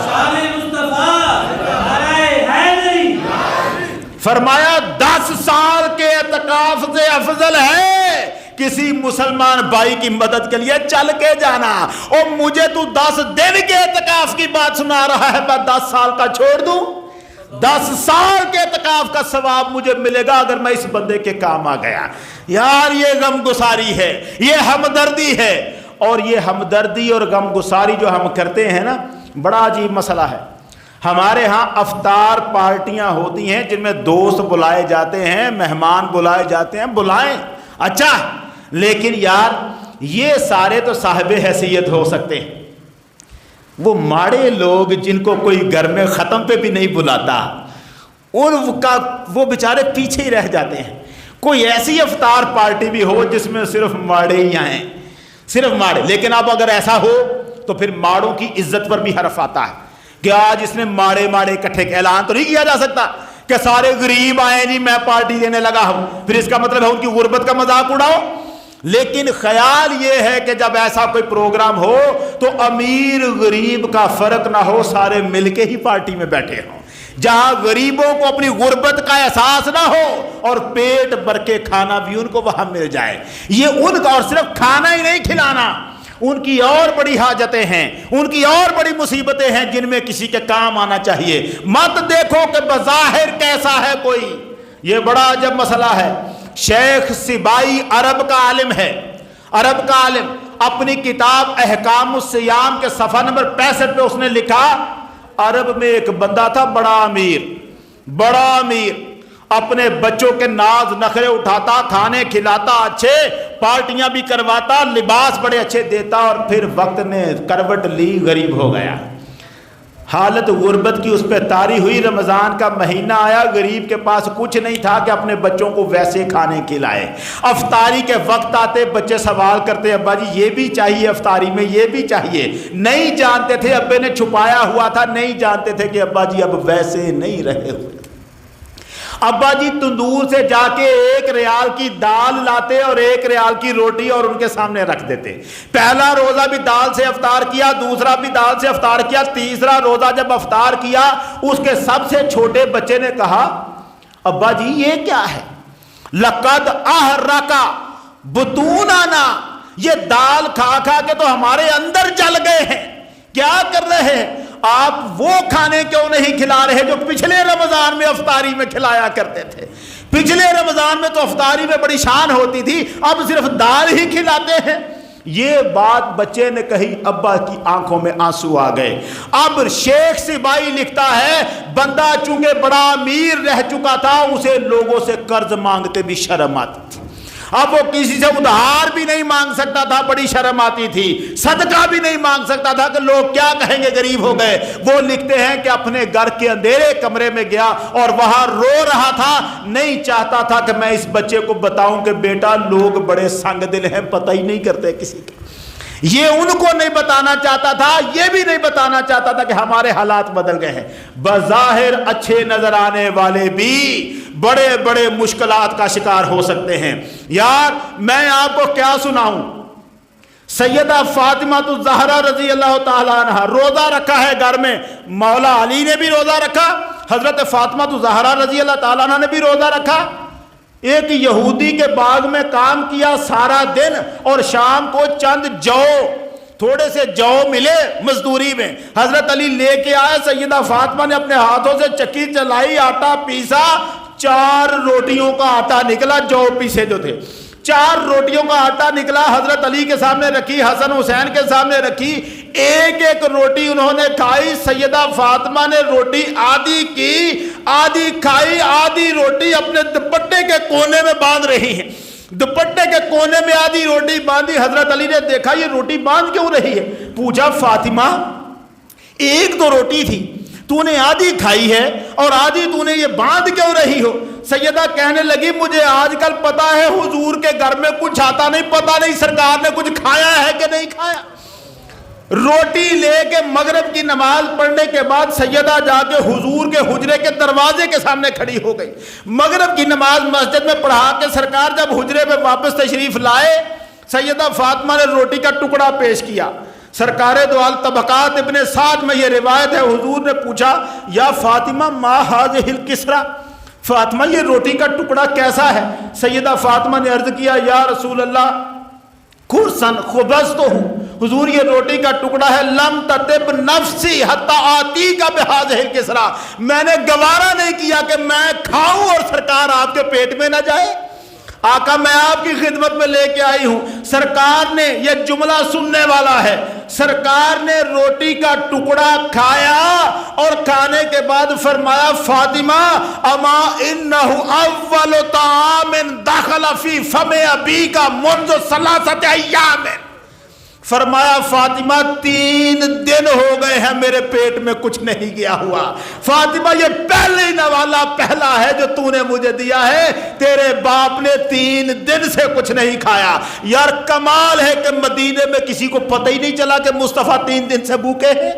شان مصطفیٰ، نعرہ حیدری. فرمایا 10 سال کے اعتکاف سے افضل ہے کسی مسلمان بھائی کی مدد کے لیے چل کے جانا. اور مجھے تو 10 دن کے اعتکاف کی بات سنا رہا ہے, میں 10 سال کا چھوڑ دوں؟ 10 سال کے اعتکاف کا ثواب مجھے ملے گا اگر میں اس بندے کے کام آ گیا. یار یہ غم گساری ہے, یہ ہمدردی ہے. اور یہ ہمدردی اور غم گساری جو ہم کرتے ہیں نا, بڑا عجیب مسئلہ ہے. ہمارے ہاں افطار پارٹیاں ہوتی ہیں جن میں دوست بلائے جاتے ہیں, مہمان بلائے جاتے ہیں, بلائیں اچھا, لیکن یار یہ سارے تو صاحب حیثیت ہو سکتے ہیں. وہ ماڑے لوگ جن کو کوئی گھر میں ختم پہ بھی نہیں بلاتا, ان کا وہ بیچارے پیچھے ہی رہ جاتے ہیں. کوئی ایسی افطار پارٹی بھی ہو جس میں صرف ماڑے ہی آئیں, صرف ماڑے. لیکن اب اگر ایسا ہو تو پھر ماڑوں کی عزت پر بھی حرف آتا ہے کہ آج اس نے ماڑے اکٹھے کے اعلان تو نہیں کیا جا سکتا کہ سارے غریب آئے جی میں پارٹی دینے لگا ہوں, پھر اس کا مطلب ہے ان کی غربت کا مذاق اڑاؤ. لیکن خیال یہ ہے کہ جب ایسا کوئی پروگرام ہو تو امیر غریب کا فرق نہ ہو, سارے مل کے ہی پارٹی میں بیٹھے ہوں, جہاں غریبوں کو اپنی غربت کا احساس نہ ہو اور پیٹ بھر کے کھانا بھی ان کو وہاں مل جائے. یہ ان کا, اور صرف کھانا ہی نہیں کھلانا, ان کی اور بڑی حاجتیں ہیں, ان کی اور بڑی مصیبتیں ہیں جن میں کسی کے کام آنا چاہیے. مت دیکھو کہ بظاہر کیسا ہے کوئی, یہ بڑا عجب مسئلہ ہے. شیخ سبائی عرب کا عالم ہے, عرب کا عالم, اپنی کتاب احکام الصیام کے صفحہ نمبر 65 پہ اس نے لکھا, عرب میں ایک بندہ تھا بڑا امیر, اپنے بچوں کے ناز نخرے اٹھاتا, کھانے کھلاتا, اچھے پارٹیاں بھی کرواتا, لباس بڑے اچھے دیتا, اور پھر وقت نے کروٹ لی, غریب ہو گیا. حالت غربت کی اس پہ طاری ہوئی. رمضان کا مہینہ آیا, غریب کے پاس کچھ نہیں تھا کہ اپنے بچوں کو ویسے کھانے کھلائے. افطاری کے وقت آتے بچے سوال کرتے, ابا جی یہ بھی چاہیے, افطاری میں یہ بھی چاہیے. نہیں جانتے تھے, ابے نے چھپایا ہوا تھا, نہیں جانتے تھے کہ ابا جی اب ویسے نہیں رہے ہوئے. ابا جی تندور سے جا کے 1 ریال کی دال لاتے اور 1 ریال کی روٹی اور ان کے سامنے رکھ دیتے. پہلا روزہ بھی دال سے افطار کیا, دوسرا بھی دال سے افطار کیا, تیسرا روزہ جب افطار کیا اس کے سب سے چھوٹے بچے نے کہا, ابا جی یہ کیا ہے؟ لقد احرقا بطوننا, یہ دال کھا کھا کے تو ہمارے اندر جل گئے ہیں, کیا کر رہے ہیں آپ؟ وہ کھانے کیوں نہیں کھلا رہے جو پچھلے رمضان میں افطاری میں کھلایا کرتے تھے؟ پچھلے رمضان میں تو افطاری میں بڑی شان ہوتی تھی, اب صرف دال ہی کھلاتے ہیں. یہ بات بچے نے کہی, ابا کی آنکھوں میں آنسو آ گئے. اب شیخ سبائی لکھتا ہے, بندہ چونکہ بڑا امیر رہ چکا تھا, اسے لوگوں سے قرض مانگتے بھی شرم آتی تھی. اب وہ کسی سے ادھار بھی نہیں مانگ سکتا تھا, بڑی شرم آتی تھی. صدقہ بھی نہیں مانگ سکتا تھا کہ لوگ کیا کہیں گے, غریب ہو گئے. وہ لکھتے ہیں کہ اپنے گھر کے اندھیرے کمرے میں گیا اور وہاں رو رہا تھا, نہیں چاہتا تھا کہ میں اس بچے کو بتاؤں کہ بیٹا لوگ بڑے سنگ دل ہیں, پتہ ہی نہیں کرتے کسی کا. یہ ان کو نہیں بتانا چاہتا تھا, یہ بھی نہیں بتانا چاہتا تھا کہ ہمارے حالات بدل گئے ہیں. بظاہر اچھے نظر آنے والے بھی بڑے بڑے مشکلات کا شکار ہو سکتے ہیں. یار میں آپ کو کیا سناؤں, سیدہ فاطمہ الزہرا رضی اللہ تعالیٰ عنہ روزہ رکھا ہے گھر میں, مولا علی نے بھی روزہ رکھا, حضرت فاطمہ الزہرا رضی اللہ تعالیٰ عنہ نے بھی روزہ رکھا. ایک یہودی کے باغ میں کام کیا سارا دن, اور شام کو چند جو, تھوڑے سے جو ملے مزدوری میں, حضرت علی لے کے آئے. سیدہ فاطمہ نے اپنے ہاتھوں سے چکی چلائی, آٹا پیسا, 4 روٹیوں کا آٹا نکلا, جو پیسے جو تھے 4 روٹیوں کا آٹا نکلا. حضرت علی کے سامنے رکھی, حسن حسین کے سامنے رکھی, ایک ایک روٹی انہوں نے کھائی. سیدہ فاطمہ نے روٹی آدھی کی, آدھی کھائی, آدھی روٹی اپنے دوپٹے کے کونے میں باندھ رہی ہیں. دوپٹے کے کونے میں آدھی روٹی باندھی. حضرت علی نے دیکھا یہ روٹی باندھ کیوں رہی ہے, پوچھا فاطمہ 1-2 روٹی تھی, تو نے آدھی کھائی ہے اور آدھی تو نے یہ باندھ کیوں رہی ہو؟ سیدہ کہنے لگی مجھے آج کل پتا ہے حضور کے گھر میں کچھ آتا نہیں, پتا نہیں سرکار نے کچھ کھایا ہے کہ نہیں کھایا. روٹی لے کے مغرب کی نماز پڑھنے کے بعد سیدہ جا کے حضور کے حجرے کے دروازے کے سامنے کھڑی ہو گئی. مغرب کی نماز مسجد میں پڑھا کے سرکار جب حجرے میں واپس تشریف لائے, سیدہ فاطمہ نے روٹی کا ٹکڑا پیش کیا. سرکار دو عالم طبقات ابن سعد میں یہ روایت ہے, حضور نے پوچھا یا فاطمہ ما هذه الكسرى, فاطمہ یہ روٹی کا ٹکڑا کیسا ہے؟ سیدہ فاطمہ نے عرض کیا یا رسول اللہ خرسن خبزتہ، حضور یہ روٹی کا ٹکڑا ہے، لم تطب نفسی حتی آتی کا بہذہ الکسرا، میں نے گوارا نہیں کیا کہ میں کھاؤں اور سرکار آپ کے پیٹ میں نہ جائے۔ آقا میں آپ کی خدمت میں لے کے آئی ہوں، سرکار نے یہ جملہ سننے والا ہے، سرکار نے روٹی کا ٹکڑا کھایا اور کھانے کے بعد فرمایا فاطمہ اما انہو اول طعام دخل فی فم ابیک منذ ثلاثۃ ایام، فرمایا فاطمہ 3 دن ہو گئے ہیں میرے پیٹ میں کچھ نہیں گیا ہوا، فاطمہ یہ پہلے نوالا پہلا ہے جو تو نے مجھے دیا ہے، تیرے باپ نے 3 دن سے کچھ نہیں کھایا۔ یار کمال ہے کہ مدینے میں کسی کو پتہ ہی نہیں چلا کہ مصطفیٰ 3 دن سے بھوکے ہیں،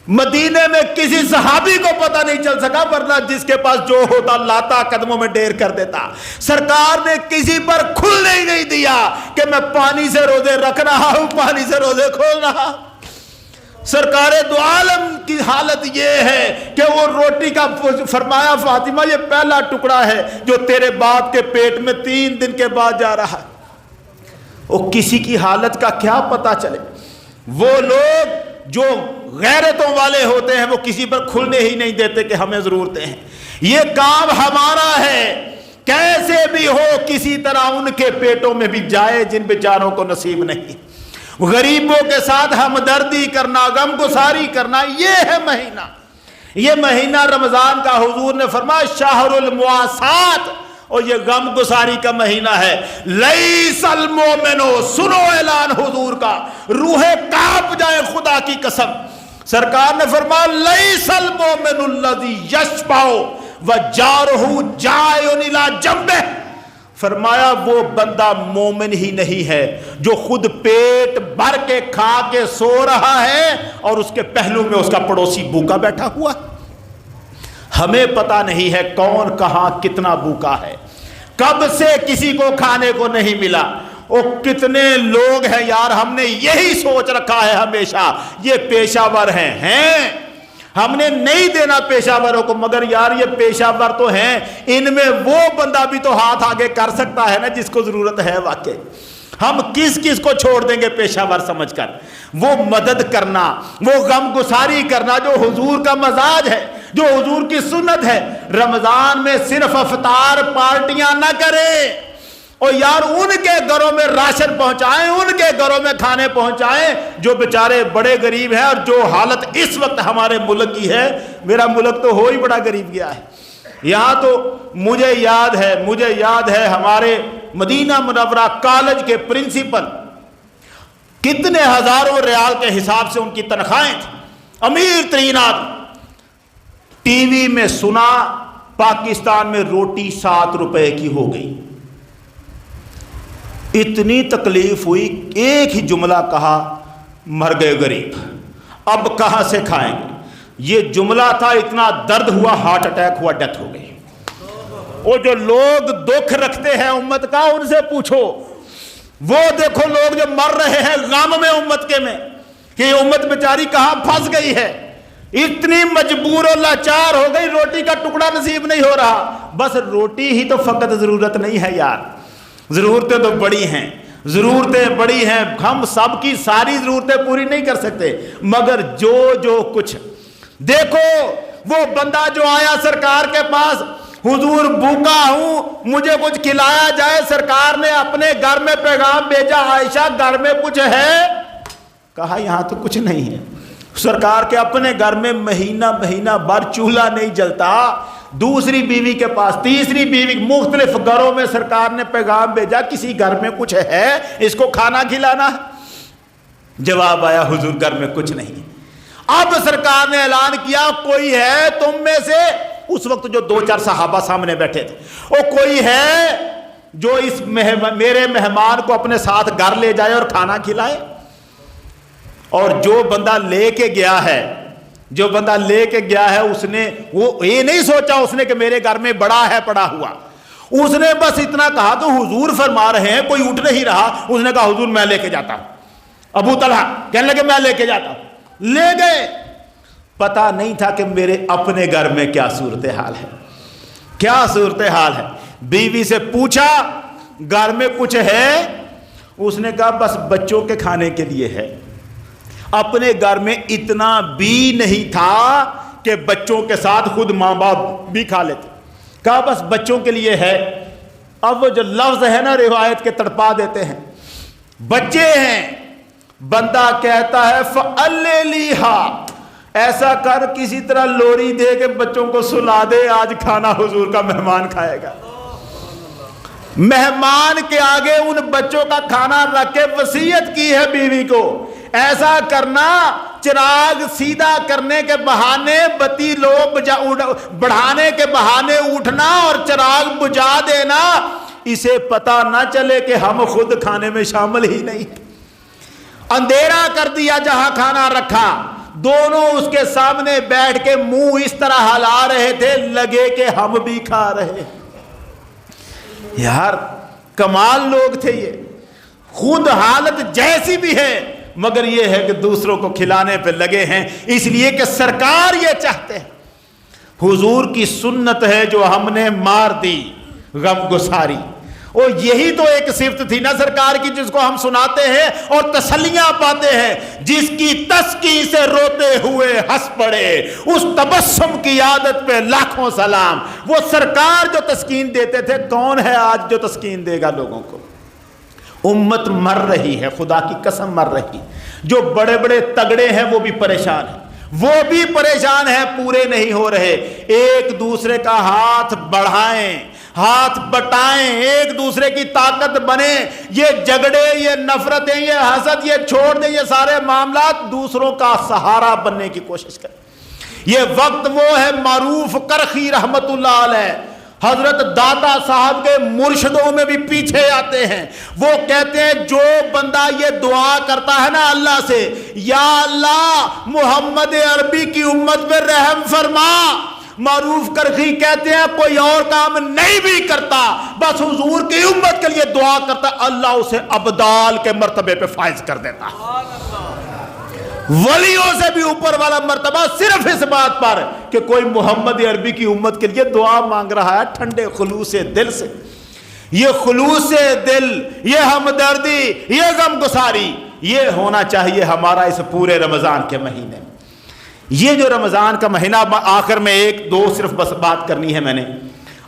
مدینے میں کسی صحابی کو پتہ نہیں چل سکا، ورنہ جس کے پاس جو ہوتا لاتا قدموں میں ڈیر کر دیتا۔ سرکار نے کسی پر کھلنے ہی نہیں دیا کہ میں پانی سے روزے رکھ رہا ہوں، پانی سے روزے کھول رہا۔ سرکار دو عالم کی حالت یہ ہے کہ وہ روٹی کا فرمایا فاطمہ یہ پہلا ٹکڑا ہے جو تیرے باپ کے پیٹ میں 3 دن کے بعد جا رہا ہے۔ وہ کسی کی حالت کا کیا پتہ چلے، وہ لوگ جو غیرتوں والے ہوتے ہیں وہ کسی پر کھلنے ہی نہیں دیتے کہ ہمیں ضرورتیں ہیں، یہ کام ہمارا ہے، کیسے بھی ہو کسی طرح ان کے پیٹوں میں بھی جائے جن بیچاروں کو نصیب نہیں۔ غریبوں کے ساتھ ہمدردی کرنا، غم گساری کرنا، یہ ہے مہینہ، یہ مہینہ رمضان کا حضور نے فرمایا شہر المواسات، اور یہ غم گساری کا مہینہ ہے۔ لیس المومنو، سنو اعلان حضور کا، روحیں کانپ جائیں خدا کی قسم، سرکار نے فرمایا لیس المومن الذی یشبع وجارہ جائع الی جنبہ، فرمایا وہ بندہ مومن ہی نہیں ہے جو خود پیٹ بھر کے کھا کے سو رہا ہے اور اس کے پہلو میں اس کا پڑوسی بھوکا بیٹھا ہوا۔ ہمیں پتہ نہیں ہے کون کہاں کتنا بھوکا ہے، کب سے کسی کو کھانے کو نہیں ملا۔ وہ کتنے لوگ ہیں یار، ہم نے یہی سوچ رکھا ہے ہمیشہ یہ پیشہ ور ہیں، ہم نے نہیں دینا پیشہ وروں کو، مگر یار یہ پیشہ ور تو ہیں، ان میں وہ بندہ بھی تو ہاتھ آگے کر سکتا ہے نا جس کو ضرورت ہے واقعی۔ ہم کس کس کو چھوڑ دیں گے پیشہ ور سمجھ کر؟ وہ مدد کرنا، وہ غم گساری کرنا جو حضور کا مزاج ہے، جو حضور کی سنت ہے۔ رمضان میں صرف افطار پارٹیاں نہ کریں، اور یار ان کے گھروں میں راشن پہنچائیں، ان کے گھروں میں کھانے پہنچائیں جو بیچارے بڑے غریب ہیں۔ اور جو حالت اس وقت ہمارے ملک کی ہے، میرا ملک تو ہو ہی بڑا غریب گیا ہے، یہاں تو مجھے یاد ہے ہمارے مدینہ منورہ کالج کے پرنسپل کتنے ہزاروں ریال کے حساب سے ان کی تنخواہیں تھیں، امیر ترین آدمی۔ ٹی وی میں سنا پاکستان میں روٹی 7 روپے کی ہو گئی، اتنی تکلیف ہوئی، ایک ہی جملہ کہا مر گئے غریب، اب کہاں سے کھائیں گے؟ یہ جملہ تھا، اتنا درد ہوا، ہارٹ اٹیک ہوا، ڈیتھ ہو گئی۔ وہ جو لوگ دکھ رکھتے ہیں امت کا ان سے پوچھو، وہ دیکھو لوگ جو مر رہے ہیں غم میں امت کے میں کہ یہ امت بیچاری کہاں پھنس گئی ہے، اتنی مجبور و لاچار ہو گئی، روٹی کا ٹکڑا نصیب نہیں ہو رہا۔ بس روٹی ہی تو فقط ضرورت نہیں ہے یار، ضرورتیں تو بڑی ہیں، ضرورتیں بڑی ہیں، ہم سب کی ساری ضرورتیں پوری نہیں کر سکتے، مگر جو کچھ دیکھو، وہ بندہ جو آیا سرکار کے پاس، حضور بھوکا ہوں مجھے کچھ کھلایا جائے، سرکار نے اپنے گھر میں پیغام بھیجا، عائشہ گھر میں کچھ ہے؟ کہا یہاں تو کچھ نہیں ہے۔ سرکار کے اپنے گھر میں مہینہ بھر چولہا نہیں جلتا، دوسری بیوی کے پاس، تیسری بیوی، مختلف گھروں میں سرکار نے پیغام بھیجا کسی گھر میں کچھ ہے اس کو کھانا کھلانا ہے؟ جواب آیا حضور گھر میں کچھ نہیں۔ اب سرکار نے اعلان کیا کوئی ہے تم میں سے، اس وقت جو 2-4 صحابہ سامنے بیٹھے تھے، وہ کوئی ہے جو اس میرے مہمان کو اپنے ساتھ گھر لے جائے اور کھانا کھلائے؟ اور جو بندہ لے کے گیا ہے اس نے وہ یہ نہیں سوچا اس نے کہ میرے گھر میں بڑا ہے پڑا ہوا، اس نے بس اتنا کہا کہ حضور فرما رہے ہیں، کوئی اٹھ نہیں رہا، اس نے کہا حضور میں لے کے جاتا ہوں۔ ابو طلحہ کہنے لگے میں لے کے جاتا ہوں، لے گئے۔ پتہ نہیں تھا کہ میرے اپنے گھر میں کیا صورتحال ہے، کیا صورتحال ہے. بیوی سے پوچھا گھر میں کچھ ہے؟ اس نے کہا بس بچوں کے کھانے کے لیے ہے. اپنے گھر میں اتنا بھی نہیں تھا کہ بچوں کے ساتھ خود ماں باپ بھی کھا لیتے. کہا بس بچوں کے لیے ہے. اب وہ جو لفظ ہے نا روایت کے تڑپا دیتے ہیں. بچے ہیں, بندہ کہتا ہے فَأَلِّلِهَا, ایسا کر کسی طرح لوری دے کے بچوں کو سلا دے, آج کھانا حضور کا مہمان کھائے گا. مہمان کے آگے ان بچوں کا کھانا رکھ کے وصیت کی ہے بیوی کو, ایسا کرنا چراغ سیدھا کرنے کے بہانے بتی لو بڑھانے کے بہانے اٹھنا اور چراغ بجھا دینا, اسے پتا نہ چلے کہ ہم خود کھانے میں شامل ہی نہیں. اندھیرا کر دیا جہاں کھانا رکھا, دونوں اس کے سامنے بیٹھ کے منہ اس طرح ہلا رہے تھے لگے کہ ہم بھی کھا رہے. یار کمال لوگ تھے یہ, خود حالت جیسی بھی ہے مگر یہ ہے کہ دوسروں کو کھلانے پہ لگے ہیں, اس لیے کہ سرکار یہ چاہتے ہیں. حضور کی سنت ہے جو ہم نے مار دی, غم گساری. اور یہی تو ایک صفت تھی نا سرکار کی جس کو ہم سناتے ہیں اور تسلیاں پاتے ہیں. جس کی تسکین سے روتے ہوئے ہنس پڑے, اس تبسم کی عادت پہ لاکھوں سلام. وہ سرکار جو تسکین دیتے تھے, کون ہے آج جو تسکین دے گا لوگوں کو؟ امت مر رہی ہے, خدا کی قسم مر رہی. جو بڑے بڑے تگڑے ہیں وہ بھی پریشان ہیں, وہ بھی پریشان ہیں, پورے نہیں ہو رہے. ایک دوسرے کا ہاتھ بڑھائیں, ہاتھ بٹائیں, ایک دوسرے کی طاقت بنے. یہ جھگڑے, یہ نفرتیں, یہ حسد, یہ چھوڑ دیں یہ سارے معاملات, دوسروں کا سہارا بننے کی کوشش کریں. یہ وقت وہ ہے. معروف کرخی رحمت اللہ علیہ حضرت داتا صاحب کے مرشدوں میں بھی پیچھے آتے ہیں. وہ کہتے ہیں جو بندہ یہ دعا کرتا ہے نا اللہ سے, یا اللہ محمد عربی کی امت پہ رحم فرما, معروف کرخی کہتے ہیں کوئی اور کام نہیں بھی کرتا, بس حضور کی امت کے لیے دعا کرتا, اللہ اسے ابدال کے مرتبے پہ فائز کر دیتا. ولیوں سے بھی اوپر والا مرتبہ صرف اس بات پر کہ کوئی محمد عربی کی امت کے لیے دعا مانگ رہا ہے ٹھنڈے خلوص دل سے. یہ خلوص دل, یہ ہمدردی, یہ غم گساری, یہ ہونا چاہیے ہمارا اس پورے رمضان کے مہینے میں. یہ جو رمضان کا مہینہ, آخر میں ایک دو صرف بس بات کرنی ہے میں نے.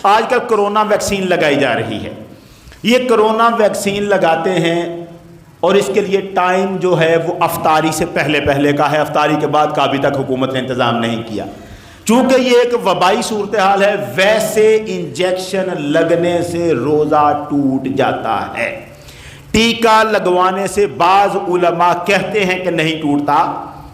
آج کل کرونا ویکسین لگائی جا رہی ہے. یہ کرونا ویکسین لگاتے ہیں اور اس کے لیے ٹائم جو ہے وہ افطاری سے پہلے کا ہے. افطاری کے بعد کا ابھی تک حکومت نے انتظام نہیں کیا. چونکہ یہ ایک وبائی صورتحال ہے, ویسے انجیکشن لگنے سے روزہ ٹوٹ جاتا ہے. ٹیکہ لگوانے سے بعض علماء کہتے ہیں کہ نہیں ٹوٹتا.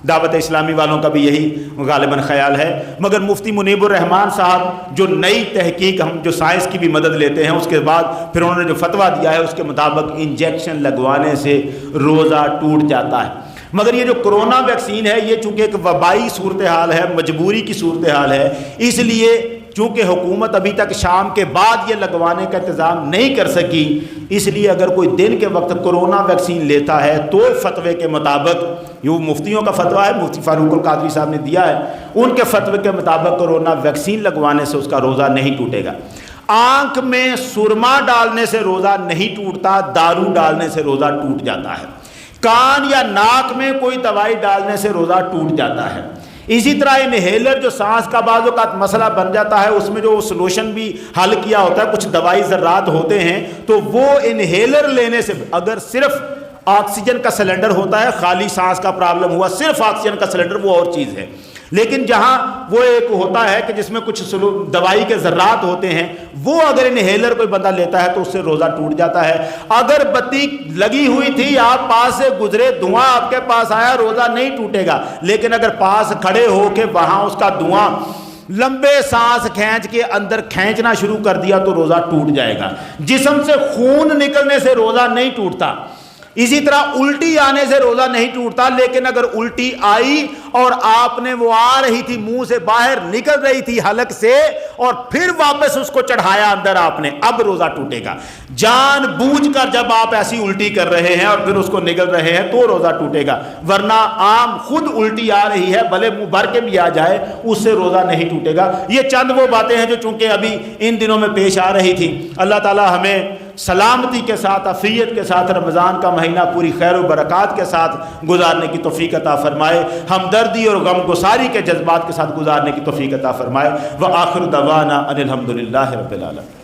دعوت اسلامی والوں کا بھی یہی غالباً خیال ہے, مگر مفتی منیب الرحمان صاحب جو نئی تحقیق, ہم جو سائنس کی بھی مدد لیتے ہیں, اس کے بعد پھر انہوں نے جو فتویٰ دیا ہے اس کے مطابق انجیکشن لگوانے سے روزہ ٹوٹ جاتا ہے. مگر یہ جو کرونا ویکسین ہے یہ چونکہ ایک وبائی صورتحال ہے, مجبوری کی صورتحال ہے, اس لیے چونکہ حکومت ابھی تک شام کے بعد یہ لگوانے کا انتظام نہیں کر سکی, اس لیے اگر کوئی دن کے وقت کرونا ویکسین لیتا ہے تو فتوے کے مطابق, یہ مفتیوں کا فتویٰ ہے, مفتی فاروق القادری صاحب نے دیا ہے, ان کے فتوے کے مطابق کرونا ویکسین لگوانے سے اس کا روزہ نہیں ٹوٹے گا. آنکھ میں سرما ڈالنے سے روزہ نہیں ٹوٹتا, دارو ڈالنے سے روزہ ٹوٹ جاتا ہے. کان یا ناک میں کوئی دوائی ڈالنے سے روزہ ٹوٹ جاتا ہے. اسی طرح انہیلر جو سانس کا بعض اوقات مسئلہ بن جاتا ہے, اس میں جو سلوشن بھی حل کیا ہوتا ہے, کچھ دوائی ذرات ہوتے ہیں, تو وہ انہیلر لینے سے, اگر صرف آکسیجن کا سلنڈر ہوتا ہے, خالی سانس کا پرابلم ہوا, صرف آکسیجن کا سلنڈر, وہ اور چیز ہے. لیکن جہاں وہ ایک ہوتا ہے کہ جس میں کچھ دوائی کے ذرات ہوتے ہیں, وہ اگر انہیلر کوئی بندہ لیتا ہے تو اس سے روزہ ٹوٹ جاتا ہے. اگر بتی لگی ہوئی تھی, آپ پاس سے گزرے, دھواں آپ کے پاس آیا, روزہ نہیں ٹوٹے گا. لیکن اگر پاس کھڑے ہو کے وہاں اس کا دھواں لمبے سانس کھینچ کے اندر کھینچنا شروع کر دیا تو روزہ ٹوٹ جائے گا. جسم سے خون نکلنے سے روزہ نہیں ٹوٹتا. اسی طرح الٹی آنے سے روزہ نہیں ٹوٹتا، لیکن اگر الٹی آئی اور آپ نے وہ آ رہی تھی منہ سے باہر نکل رہی تھی حلق سے اور پھر واپس اس کو چڑھایا اندر آپ نے، اب روزہ ٹوٹے گا۔ جان بوجھ کر جب آپ ایسی الٹی کر رہے ہیں اور پھر اس کو نگل رہے ہیں تو روزہ ٹوٹے گا، ورنہ عام خود الٹی آ رہی ہے بھلے منہ بھر کے بھی آ جائے اس سے روزہ نہیں ٹوٹے گا۔ یہ چند وہ باتیں ہیں جو چونکہ ابھی ان دنوں میں پیش آ رہی تھی۔ اللہ تعالی ہمیں سلامتی کے ساتھ، عافیت کے ساتھ رمضان کا مہینہ پوری خیر و برکات کے ساتھ گزارنے کی توفیق عطا فرمائے، ہمدردی اور غم گساری کے جذبات کے ساتھ گزارنے کی توفیق عطا فرمائے۔ وآخر دعوانا ان الحمد للہ رب العالمین۔